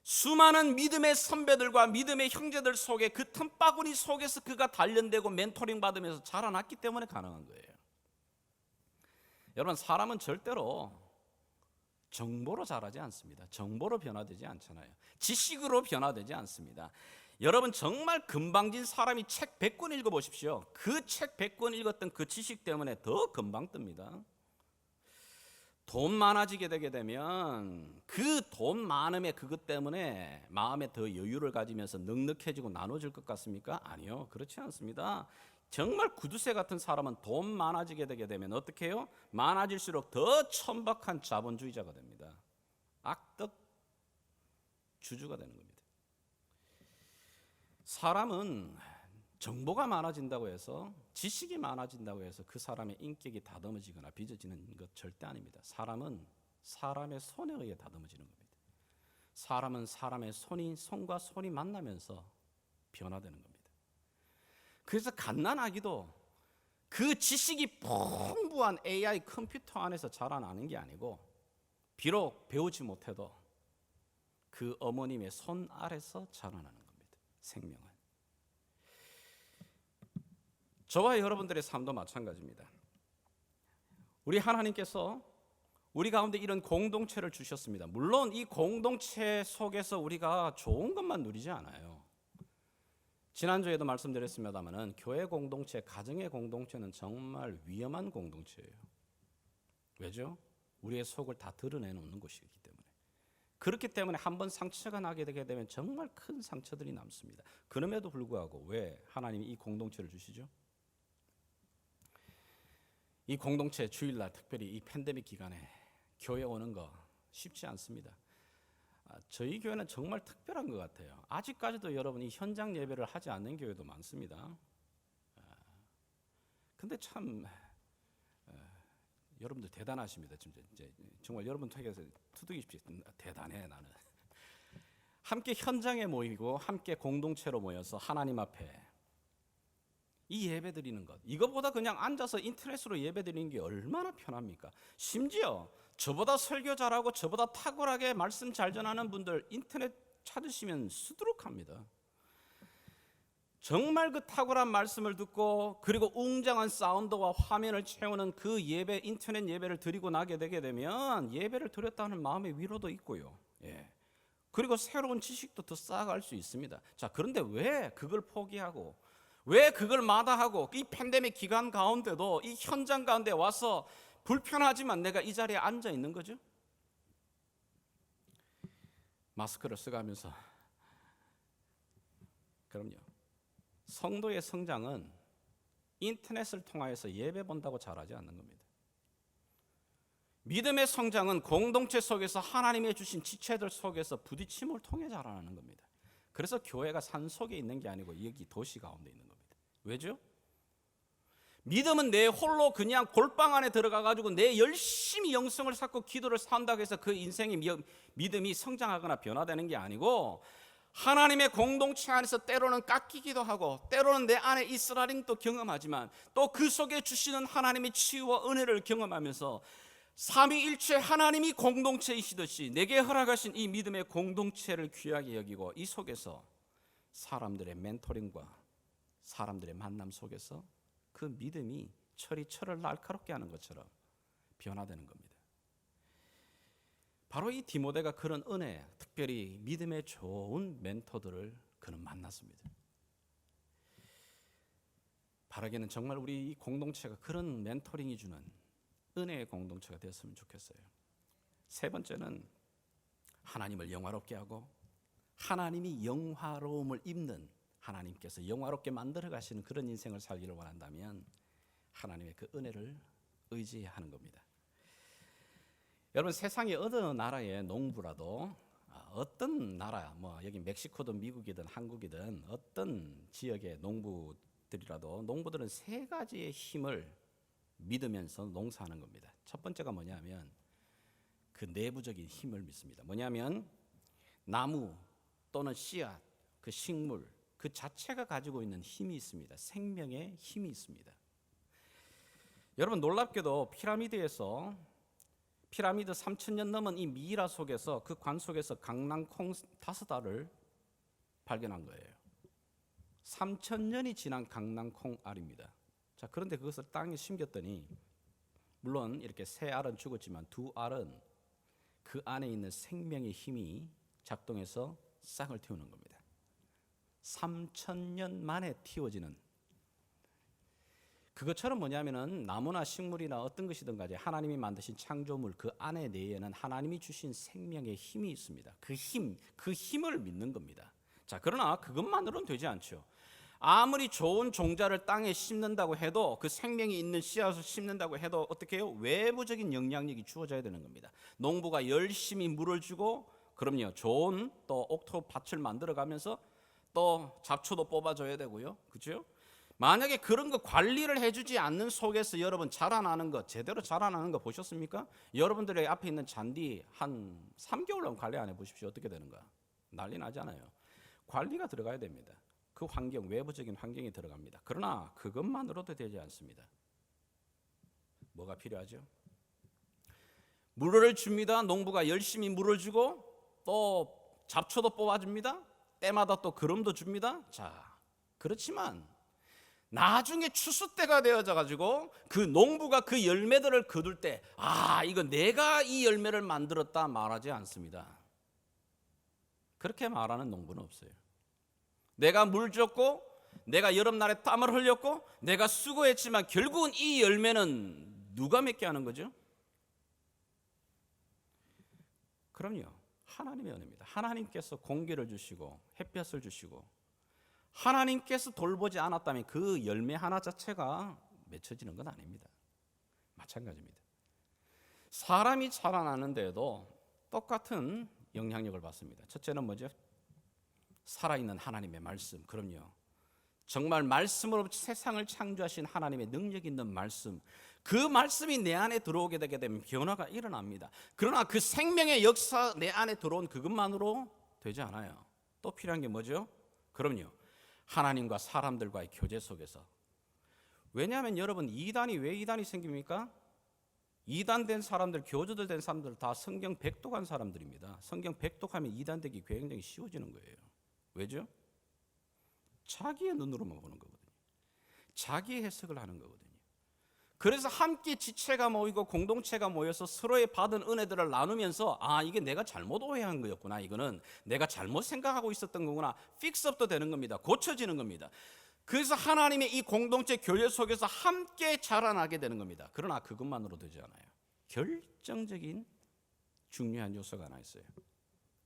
수많은 믿음의 선배들과 믿음의 형제들 속에 그 틈바구니 속에서 그가 단련되고 멘토링 받으면서 자라났기 때문에 가능한 거예요. 여러분, 사람은 절대로 정보로 자라지 않습니다. 정보로 변화되지 않잖아요. 지식으로 변화되지 않습니다. 여러분, 정말 금방진 사람이 책 100권 읽어보십시오. 그 책 100권 읽었던 그 지식 때문에 더 금방 뜹니다. 돈 많아지게 되게 되면 그 돈 많음의 그것 때문에 마음에 더 여유를 가지면서 넉넉해지고 나눠질 것 같습니까? 아니요, 그렇지 않습니다. 정말 구두쇠 같은 사람은 돈 많아지게 되게 되면 어떻게 해요? 많아질수록 더 천박한 자본주의자가 됩니다. 악덕 주주가 되는 겁니다. 사람은 정보가 많아진다고 해서, 지식이 많아진다고 해서 그 사람의 인격이 다듬어지거나 빚어지는 것 절대 아닙니다. 사람은 사람의 손에 의해 다듬어지는 겁니다. 사람은 사람의 손과 손이 만나면서 변화되는 겁니다. 그래서 갓난아기도 그 지식이 풍부한 AI 컴퓨터 안에서 자라나는 게 아니고, 비록 배우지 못해도 그 어머님의 손 아래서 자라나는 겁니다. 생명은. 저와 여러분들의 삶도 마찬가지입니다. 우리 하나님께서 우리 가운데 이런 공동체를 주셨습니다. 물론 이 공동체 속에서 우리가 좋은 것만 누리지 않아요. 지난주에도 말씀드렸습니다마는 교회 공동체, 가정의 공동체는 정말 위험한 공동체예요. 왜죠? 우리의 속을 다 드러내놓는 곳이기 때문에. 그렇기 때문에 한번 상처가 나게 되게 되면 정말 큰 상처들이 남습니다. 그럼에도 불구하고 왜 하나님이 이 공동체를 주시죠? 이 공동체 주일날 특별히 이 팬데믹 기간에 교회 오는 거 쉽지 않습니다. 저희 교회는 정말 특별한 것 같아요. 아직까지도 여러분이 현장 예배를 하지 않는 교회도 많습니다. 근데 참 여러분들 대단하십니다. 정말 여러분 통해서 투둑이십시오. 대단해 나는. 함께 현장에 모이고 함께 공동체로 모여서 하나님 앞에 이 예배 드리는 것, 이거보다 그냥 앉아서 인터넷으로 예배 드리는 게 얼마나 편합니까? 심지어 저보다 설교 잘하고 저보다 탁월하게 말씀 잘 전하는 분들 인터넷 찾으시면 수두룩합니다. 정말 그 탁월한 말씀을 듣고 그리고 웅장한 사운드와 화면을 채우는 그 예배, 인터넷 예배를 드리고 나게 되게 되면 예배를 드렸다는 마음의 위로도 있고요. 그리고 새로운 지식도 더 쌓아갈 수 있습니다. 자, 그런데 왜 그걸 포기하고 왜 그걸 마다하고 이 팬데믹 기간 가운데도 이 현장 가운데 와서 불편하지만 내가 이 자리에 앉아 있는 거죠? 마스크를 써가면서. 그럼요. 성도의 성장은 인터넷을 통하여서 예배 본다고 자라지 않는 겁니다. 믿음의 성장은 공동체 속에서 하나님의 주신 지체들 속에서 부딪힘을 통해 자라나는 겁니다. 그래서 교회가 산 속에 있는 게 아니고 여기 도시 가운데 있는 겁니다. 왜죠? 믿음은 내 홀로 그냥 골방 안에 들어가 가지고 내 열심히 영성을 쌓고 기도를 산다고 해서 그 인생의 믿음이 성장하거나 변화되는 게 아니고 하나님의 공동체 안에서 때로는 깎이기도 하고 때로는 내 안에 이스라엘도 경험하지만 또 그 속에 주시는 하나님의 치유와 은혜를 경험하면서 삼위일체 하나님이 공동체이시듯이 내게 허락하신 이 믿음의 공동체를 귀하게 여기고 이 속에서 사람들의 멘토링과 사람들의 만남 속에서 그 믿음이 철을 날카롭게 하는 것처럼 변화되는 겁니다. 바로 이 디모데가 그런 은혜, 특별히 믿음의 좋은 멘토들을 그는 만났습니다. 바라기는 정말 우리 이 공동체가 그런 멘토링이 주는 은혜의 공동체가 되었으면 좋겠어요. 세 번째는 하나님을 영화롭게 하고 하나님이 영화로움을 입는 하나님께서 영화롭게 만들어 가시는 그런 인생을 살기를 원한다면 하나님의 그 은혜를 의지하는 겁니다. 여러분 세상의 어느 나라의 농부라도 어떤 나라 여기 멕시코든 미국이든 한국이든 어떤 지역의 농부들이라도 농부들은 세 가지의 힘을 믿으면서 농사하는 겁니다. 첫 번째가 뭐냐면 그 내부적인 힘을 믿습니다. 뭐냐면 나무 또는 씨앗, 그 식물 그 자체가 가지고 있는 힘이 있습니다. 생명의 힘이 있습니다. 여러분 놀랍게도 피라미드에서 피라미드 3,000년 넘은 이 미이라 속에서 그 관 속에서 강낭콩 5알을 발견한 거예요. 3,000년이 지난 강낭콩 알입니다. 자, 그런데 그것을 땅에 심겼더니 물론 이렇게 세 알은 죽었지만 두 알은 그 안에 있는 생명의 힘이 작동해서 싹을 틔우는 겁니다. 3,000년 만에 틔워지는 그것처럼 뭐냐면은 나무나 식물이나 어떤 것이든 간에 하나님이 만드신 창조물 그 안에 내에는 하나님이 주신 생명의 힘이 있습니다. 그 힘을 믿는 겁니다. 자, 그러나 그것만으로는 되지 않죠. 아무리 좋은 종자를 땅에 심는다고 해도 그 생명이 있는 씨앗을 심는다고 해도 어떻게 해요? 외부적인 영향력이 주어져야 되는 겁니다. 농부가 열심히 물을 주고 그럼요. 좋은 또 옥토 밭을 만들어 가면서 또 잡초도 뽑아줘야 되고요. 그렇죠? 만약에 그런 거 관리를 해주지 않는 속에서 여러분 자라나는 거 제대로 자라나는 거 보셨습니까? 여러분들의 앞에 있는 잔디 한 3개월만 관리 안 해보십시오. 어떻게 되는가? 난리 나잖아요. 관리가 들어가야 됩니다. 그 환경, 외부적인 환경이 들어갑니다. 그러나 그것만으로도 되지 않습니다. 뭐가 필요하죠? 물을 줍니다. 농부가 열심히 물을 주고 또 잡초도 뽑아줍니다. 때마다 또 거름도 줍니다. 자, 그렇지만 나중에 추수 때가 되어져 가지고 그 농부가 그 열매들을 거둘 때 이거 내가 이 열매를 만들었다 말하지 않습니다. 그렇게 말하는 농부는 없어요. 내가 물 줬고 내가 여름날에 땀을 흘렸고 내가 수고했지만 결국은 이 열매는 누가 맺게 하는 거죠? 그럼요, 하나님의 은혜입니다. 하나님께서 공기를 주시고 햇볕을 주시고 하나님께서 돌보지 않았다면 그 열매 하나 자체가 맺혀지는 건 아닙니다. 마찬가지입니다. 사람이 자라나는데도 똑같은 영향력을 받습니다. 첫째는 뭐죠? 살아있는 하나님의 말씀. 그럼요, 정말 말씀으로 세상을 창조하신 하나님의 능력 있는 말씀, 그 말씀이 내 안에 들어오게 되게 되면 변화가 일어납니다. 그러나 그 생명의 역사 내 안에 들어온 그것만으로 되지 않아요. 또 필요한 게 뭐죠? 그럼요, 하나님과 사람들과의 교제 속에서. 왜냐하면 여러분, 이단이 왜 이단이 생깁니까? 이단된 사람들, 교주들 된 사람들 다 성경 백독한 사람들입니다. 성경 백독하면 이단되기 굉장히 쉬워지는 거예요. 왜죠? 자기의 눈으로만 보는 거거든요. 자기의 해석을 하는 거거든요. 그래서 함께 지체가 모이고 공동체가 모여서 서로의 받은 은혜들을 나누면서 이게 내가 잘못 오해한 거였구나, 이거는 내가 잘못 생각하고 있었던 거구나, 픽스업도 되는 겁니다. 고쳐지는 겁니다. 그래서 하나님의 이 공동체 교회 속에서 함께 자라나게 되는 겁니다. 그러나 그것만으로 되지 않아요. 결정적인 중요한 요소가 하나 있어요.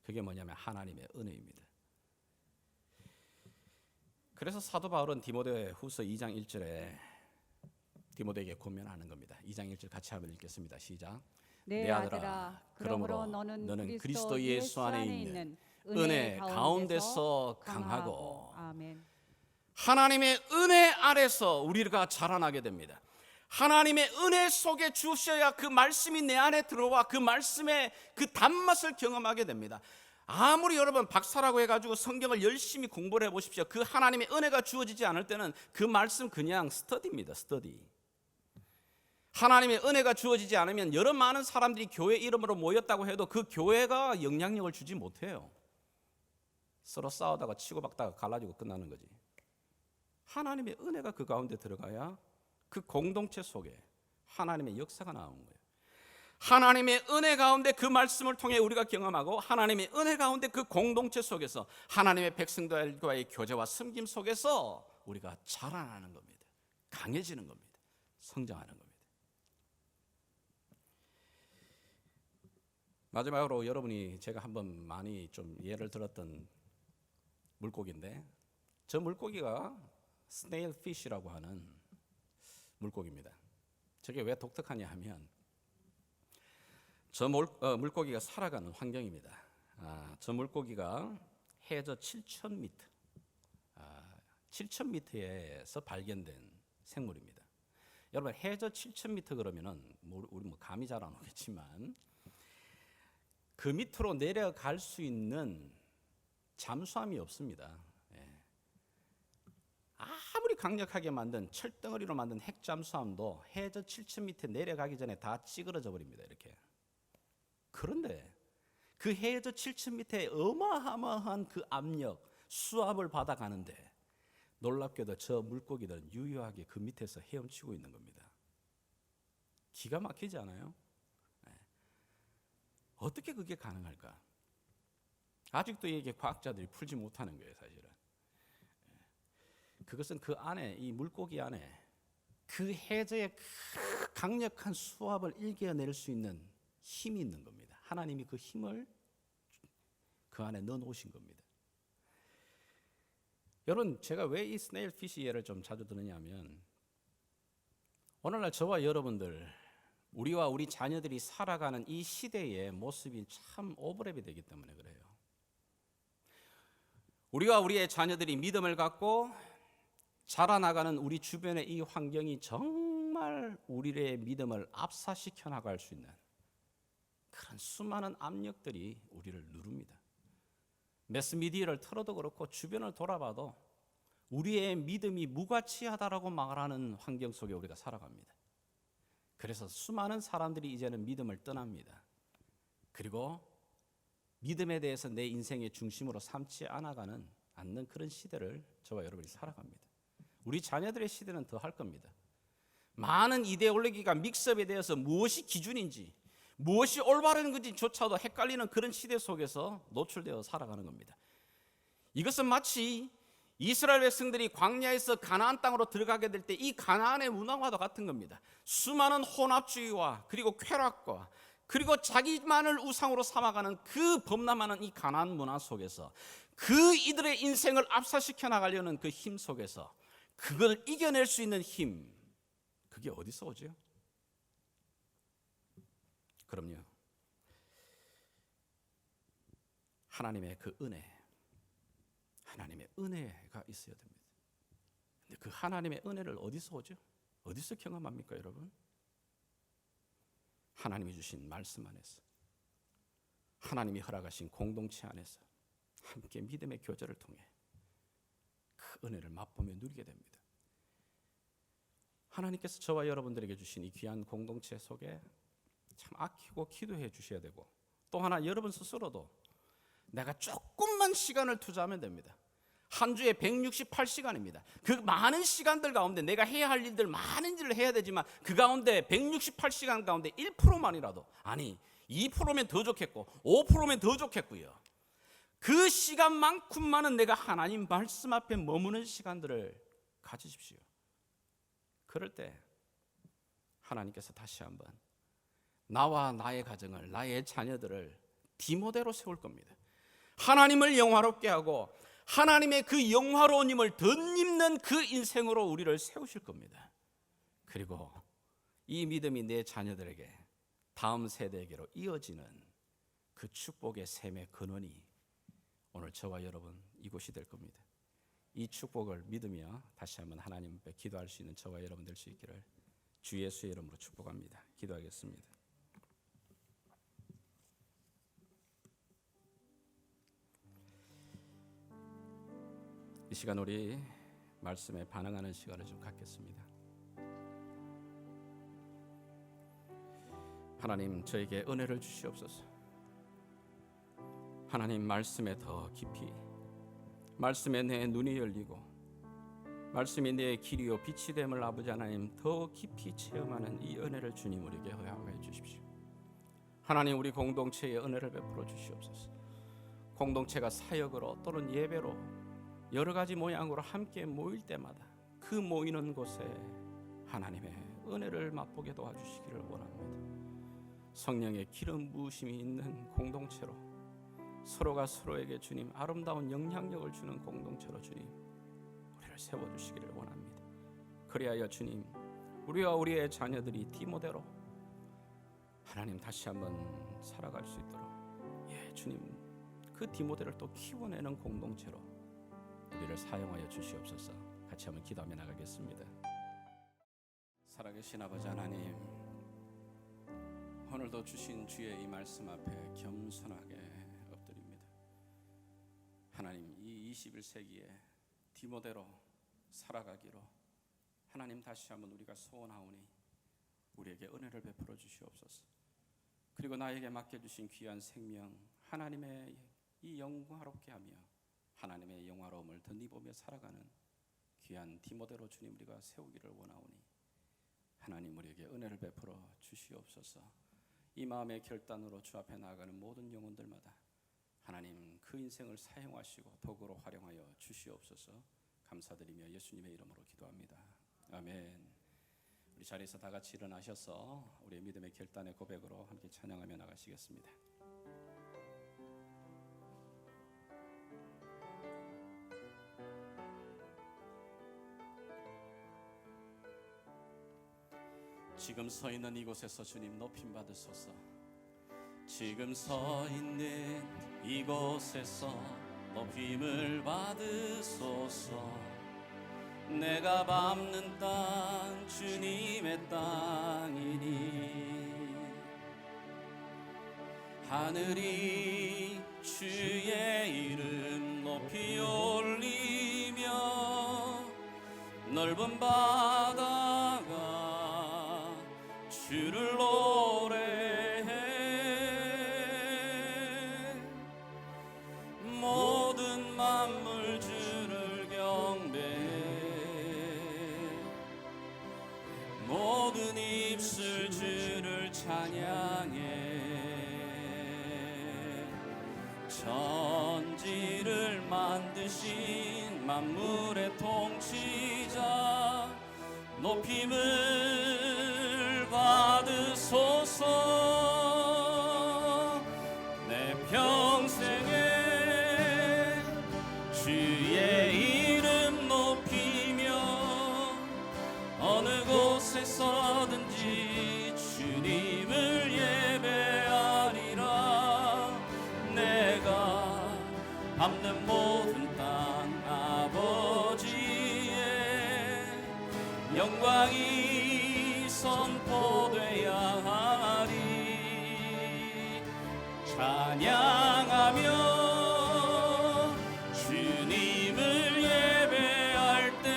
그게 뭐냐면 하나님의 은혜입니다. 그래서 사도 바울은 디모데후서 2장 1절에 디모데에게 권면하는 겁니다. 2장 1절 같이 한번 읽겠습니다. 시작. 내 아들아, 그러므로 너는 그리스도 예수 안에 있는 은혜 가운데서 강하고. 아멘. 하나님의 은혜 아래서 우리가 자라나게 됩니다. 하나님의 은혜 속에 주셔야 그 말씀이 내 안에 들어와 그 말씀의 그 단맛을 경험하게 됩니다. 아무리 여러분 박사라고 해가지고 성경을 열심히 공부를 해보십시오. 그 하나님의 은혜가 주어지지 않을 때는 그 말씀 그냥 스터디입니다. 스터디. 하나님의 은혜가 주어지지 않으면 여러 많은 사람들이 교회 이름으로 모였다고 해도 그 교회가 영향력을 주지 못해요. 서로 싸우다가 치고받다가 갈라지고 끝나는 거지. 하나님의 은혜가 그 가운데 들어가야 그 공동체 속에 하나님의 역사가 나오는 거예요. 하나님의 은혜 가운데 그 말씀을 통해 우리가 경험하고 하나님의 은혜 가운데 그 공동체 속에서 하나님의 백성들과의 교제와 섬김 속에서 우리가 자라나는 겁니다. 강해지는 겁니다. 성장하는 겁니다. 마지막으로 여러분이 제가 한번 많이 좀 예를 들었던 물고기인데, 저 물고기가 스네일 피쉬라고 하는 물고기입니다. 저게 왜 독특하냐 하면 저 물고기가 살아가는 환경입니다. 저 물고기가 해저 7,000m, 7,000m에서 발견된 생물입니다. 여러분, 해저 7,000m 그러면은 우리 감이 잘 안 오겠지만 그 밑으로 내려갈 수 있는 잠수함이 없습니다. 아무리 강력하게 만든 철덩어리로 만든 핵잠수함도 해저 7,000m 내려가기 전에 다 찌그러져 버립니다. 이렇게. 그런데 그 해저 7,000m의 어마어마한 그 압력, 수압을 받아가는데 놀랍게도 저 물고기들은 유효하게 그 밑에서 헤엄치고 있는 겁니다. 기가 막히지 않아요? 어떻게 그게 가능할까? 아직도 이게 과학자들이 풀지 못하는 거예요, 사실은. 그것은 그 안에, 이 물고기 안에 그 해저의 강력한 수압을 일깨워낼 수 있는 힘이 있는 겁니다. 하나님이 그 힘을 그 안에 넣어놓으신 겁니다. 여러분, 제가 왜 이 스네일 피쉬 예를 좀 자주 드느냐면, 오늘날 저와 여러분들, 우리와 우리 자녀들이 살아가는 이 시대의 모습이 참 오버랩이 되기 때문에 그래요. 우리와 우리의 자녀들이 믿음을 갖고 자라나가는 우리 주변의 이 환경이 정말 우리의 믿음을 압사시켜 나갈 수 있는 그런 수많은 압력들이 우리를 누릅니다. 매스미디어를 틀어도 그렇고 주변을 돌아봐도 우리의 믿음이 무가치하다라고 말하는 환경 속에 우리가 살아갑니다. 그래서 수많은 사람들이 이제는 믿음을 떠납니다. 그리고 믿음에 대해서 내 인생의 중심으로 삼지 않는 그런 시대를 저와 여러분이 살아갑니다. 우리 자녀들의 시대는 더 할 겁니다. 많은 이데올로기가 믹스업에 대해서 무엇이 기준인지, 무엇이 올바른 건지조차도 헷갈리는 그런 시대 속에서 노출되어 살아가는 겁니다. 이것은 마치 이스라엘 백성들이 광야에서 가나안 땅으로 들어가게 될 때 이 가나안의 문화와도 같은 겁니다. 수많은 혼합주의와 그리고 쾌락과 그리고 자기만을 우상으로 삼아가는 그 범람하는 이 가나안 문화 속에서 그 이들의 인생을 압살시켜 나가려는 그 힘 속에서 그걸 이겨낼 수 있는 힘, 그게 어디서 오죠? 그럼요, 하나님의 그 은혜, 하나님의 은혜가 있어야 됩니다. 근데 그 하나님의 은혜를 어디서 오죠? 어디서 경험합니까, 여러분? 하나님이 주신 말씀 안에서, 하나님이 허락하신 공동체 안에서 함께 믿음의 교제를 통해 그 은혜를 맛보며 누리게 됩니다. 하나님께서 저와 여러분들에게 주신 이 귀한 공동체 속에 참 아끼고 기도해 주셔야 되고, 또 하나 여러분 스스로도 내가 조금만 시간을 투자하면 됩니다. 한 주에 168시간입니다. 그 많은 시간들 가운데 내가 해야 할 일들 많은 일을 해야 되지만 그 가운데 168시간 가운데 1%만이라도, 아니 2%면 더 좋겠고 5%면 더 좋겠고요. 그 시간만큼만은 내가 하나님 말씀 앞에 머무는 시간들을 가지십시오. 그럴 때 하나님께서 다시 한번 나와 나의 가정을, 나의 자녀들을 디모데로 세울 겁니다. 하나님을 영화롭게 하고 하나님의 그 영화로운 힘을 덧입는 그 인생으로 우리를 세우실 겁니다. 그리고 이 믿음이 내 자녀들에게, 다음 세대에게로 이어지는 그 축복의 샘의 근원이 오늘 저와 여러분 이곳이 될 겁니다. 이 축복을 믿으며 다시 한번 하나님 앞에 기도할 수 있는 저와 여러분 될 수 있기를 주 예수의 이름으로 축복합니다. 기도하겠습니다. 이 시간 우리 말씀에 반응하는 시간을 좀 갖겠습니다. 하나님, 저에게 은혜를 주시옵소서. 하나님, 말씀에 더 깊이, 말씀에 내 눈이 열리고 말씀이 내 길이요 빛이 됨을 아버지 하나님 더 깊이 체험하는 이 은혜를 주님 우리에게 허락해 주십시오. 하나님, 우리 공동체에 은혜를 베풀어 주시옵소서. 공동체가 사역으로 또는 예배로 여러 가지 모양으로 함께 모일 때마다 그 모이는 곳에 하나님의 은혜를 맛보게 도와주시기를 원합니다. 성령의 기름 부으심이 있는 공동체로, 서로가 서로에게 주님 아름다운 영향력을 주는 공동체로 주님 우리를 세워주시기를 원합니다. 그리하여 주님, 우리와 우리의 자녀들이 디모데로 하나님 다시 한번 살아갈 수 있도록, 주님 그 디모데를 또 키워내는 공동체로 우리를 사용하여 주시옵소서. 같이 한번 기도하며 나가겠습니다. 살아계신 아버지 하나님, 오늘도 주신 주의 이 말씀 앞에 겸손하게 엎드립니다. 하나님, 이 21세기에 디모데로 살아가기로 하나님 다시 한번 우리가 소원하오니 우리에게 은혜를 베풀어 주시옵소서. 그리고 나에게 맡겨주신 귀한 생명 하나님의 이 영광롭게 하며 하나님의 영화로움을 덧입으며 살아가는 귀한 디모데로 주님 우리가 세우기를 원하오니 하나님 우리에게 은혜를 베풀어 주시옵소서. 이 마음의 결단으로 주 앞에 나아가는 모든 영혼들마다 하나님 그 인생을 사용하시고 도구로 활용하여 주시옵소서. 감사드리며 예수님의 이름으로 기도합니다. 아멘. 우리 자리에서 다 같이 일어나셔서 우리의 믿음의 결단의 고백으로 함께 찬양하며 나가시겠습니다. 지금 서 있는 이곳에서 주님 높임 받으소서. 지금 서 있는 이곳에서 높임을 받으소서. 내가 밟는 땅 주님의 땅이니 하늘이 주의 이름 높이 올리며 넓은 바다가 주를 노래해 모든 만물 주를 경배해 모든 입술 주를 찬양해 천지를 만드신 만물의 통치자 높임을 받으소서. 내 평생에 주의 이름 높이며 어느 곳에서든지 주님을 예배하리라. 내가 밟는 모든 땅 아버지의 영광이 선포되어야 하리. 찬양하며 주님을 예배할 때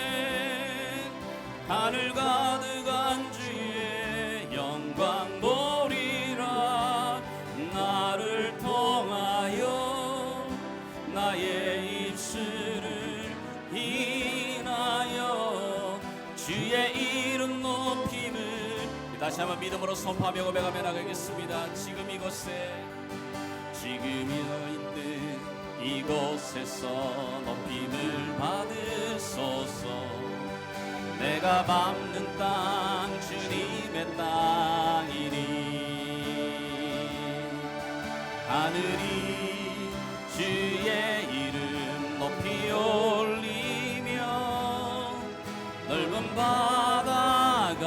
하늘 가득한 주의 영광 보리라. 나를 통하여 나의 입술을 인하여 주의 이름 높임을 다시 한번 믿음으로 선포하며 고백하며 나가겠습니다. 지금 이곳에 지금 있는 이곳에서 높임을 받으소서. 내가 밟는 땅 주님의 땅이니 하늘이 주의 이름 높이 올리며 넓은 바다가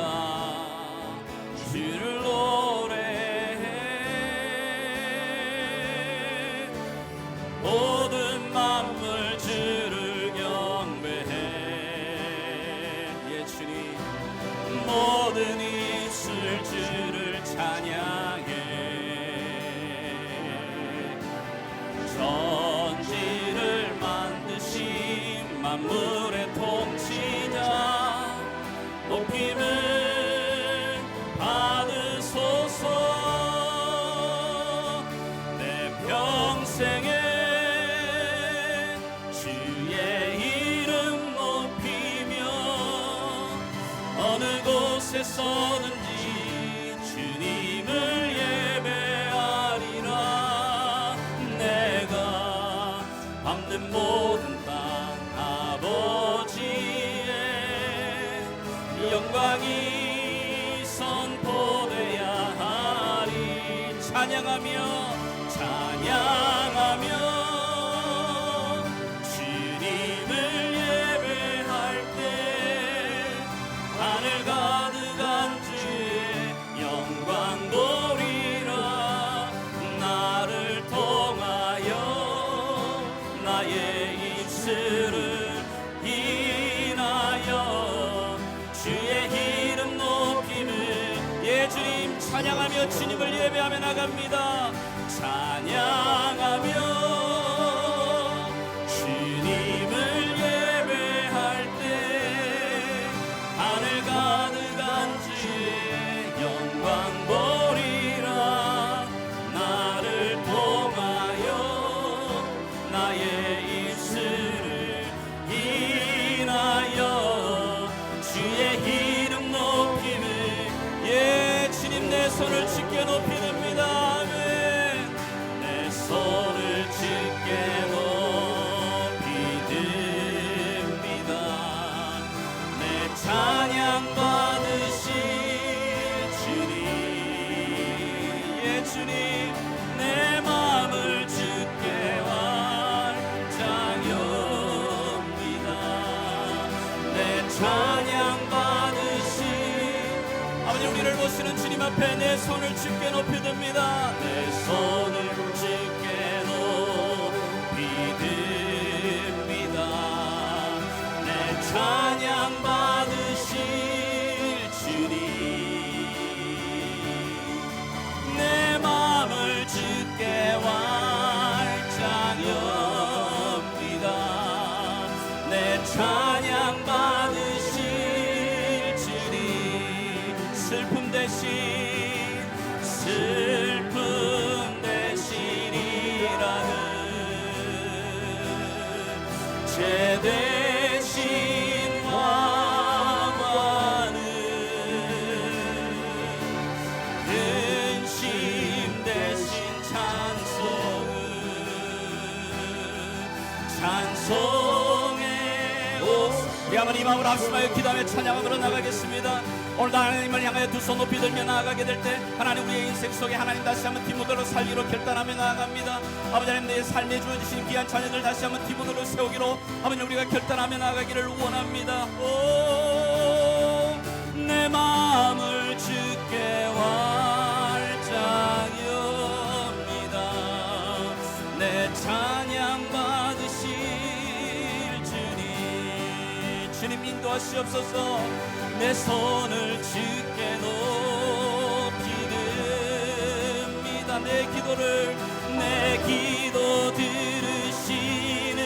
주를 노래해. 모든 만물 주를 경배해. 예 주님. 모든 입술 주를 찬양해. 천지를 만드신 만물의 통치자 높임을 받으소서. 내 평생에 주의 이름 높이며 어느 곳에서든지 주님을 예배하리라. 내가 밟는 모든 땅 아버지의 영광이 선포되어야 하리. 찬양하며 주님을 예배할 때 하늘 가득한 주의 영광 보리라. 나를 통하여 나의 입술을 인하여 주의 이름 높임을 예 주님 찬양하며 주님을 예배하며 나갑니다. 찬양하며 주님을 예배할 때 하늘 가득한 주의 영광 보리라. 나를 통하여 나의 입술을 인하여 주의 이름 높임을 예 주님 내 손을 짙게 높이 듭니다. 아멘. 내 손을 짙게 높이 듭니다. 내 찬양 받으실 주님 예 주님 내 마음을 주께 완장합니다. 내 찬양 받으신 아버지 우리를 보시는 주님 앞에 내 손을 주께 높이 듭니다. 내 손을 주께 높이 듭니다. 내 찬양 받으실 주님 내 마음을 주께 완장합니다. 내 찬양 받으실 주님 슬픔 대신 슬픔 한번 이 마음으로 합심하여 기도하며 찬양함으로 나가겠습니다. 오늘도 하나님을 향하여 두 손 높이 들며 나아가게 될 때 하나님 우리의 인생 속에 하나님 다시 한번 디모델로 살기로 결단하며 나아갑니다. 아버지 하나님 내 삶에 주어지신 귀한 자녀들 다시 한번 디모델로 세우기로 아버지 우리가 결단하며 나아가기를 원합니다. 내 마음을 주께 활짝 엽니다. 내 찬양 받으실 주님 인도하시옵소서. 내 손을 주께 높이 듭니다. 내 기도 들으시는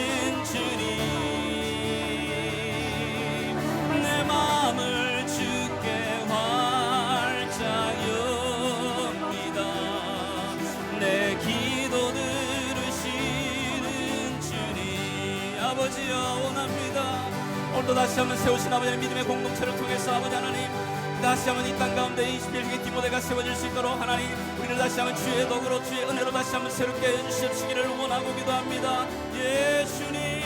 주님, 내 마음을 주께 활짝 엽니다. 내 기도 들으시는 주님, 아버지여 원합니다. 오늘도 다시 한번 세우신 아버지의 믿음의 공동체를 통해서 아버지 하나님 다시 한번 이 땅 가운데 21세기 디모데가 세워질 수 있도록 하나님 우리를 다시 한번 주의 덕으로 주의 은혜로 다시 한번 새롭게 해주시기를 원하고 기도합니다. 예수님,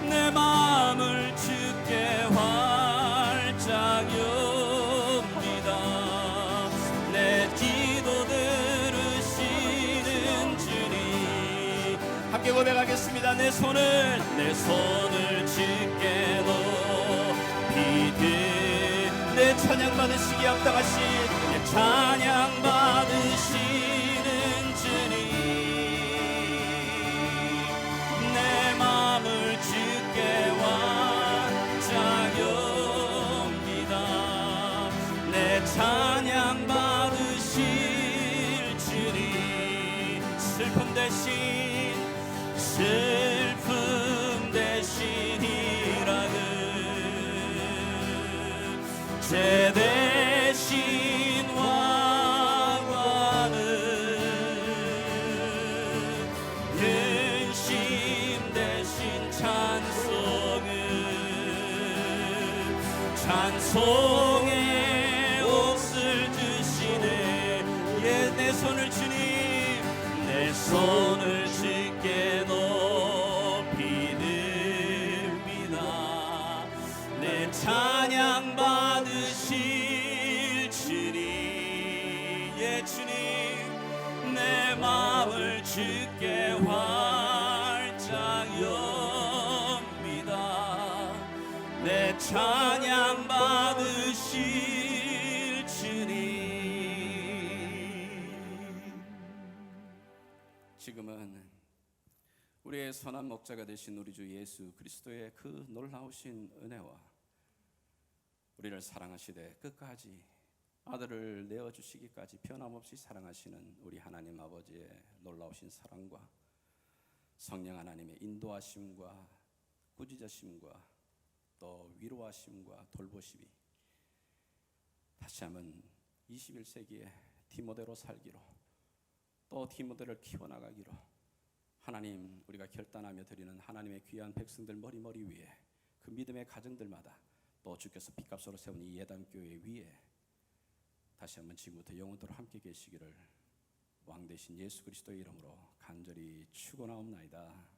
내 마음을 주께 활짝 엽니다. 내 기도 들으시는 주님, 함께 고백하겠습니다. 내 손을 주께 높이 내 찬양 받으시기 합당하신 내 찬양 받으시는 주님, 내 마음을 주께 활짝 엽니다. 내 찬양 받으실 주님, 슬픔 대신 희락을 죄 대신 왕관을 근심 대신 찬송의 옷을 주시네. 예, 내 손을 주님, 내 손을 주께 높이 듭니다. 내 찬양 받으실 주님, 예 주님, 내 마음을 주께 활짝 엽니다. 내 찬양 받으실 주님. 지금은 우리의 선한 목자가 되신 우리 주 예수 그리스도의 그 놀라우신 은혜와 우리를 사랑하시되 끝까지 아들을 내어주시기까지 변함없이 사랑하시는 우리 하나님 아버지의 놀라우신 사랑과 성령 하나님의 인도하심과 꾸짖으심과 또 위로하심과 돌보심이 다시 한번 21세기에 디모데로 살기로 또 디모데를 키워나가기로 하나님 우리가 결단하며 드리는 하나님의 귀한 백성들 머리 위에 그 믿음의 가정들마다 또 주께서 핏값으로 세운 이 예담교회 위에 다시 한번 지금부터 영원토록 함께 계시기를 왕 되신 예수 그리스도의 이름으로 간절히 축원하옵나이다.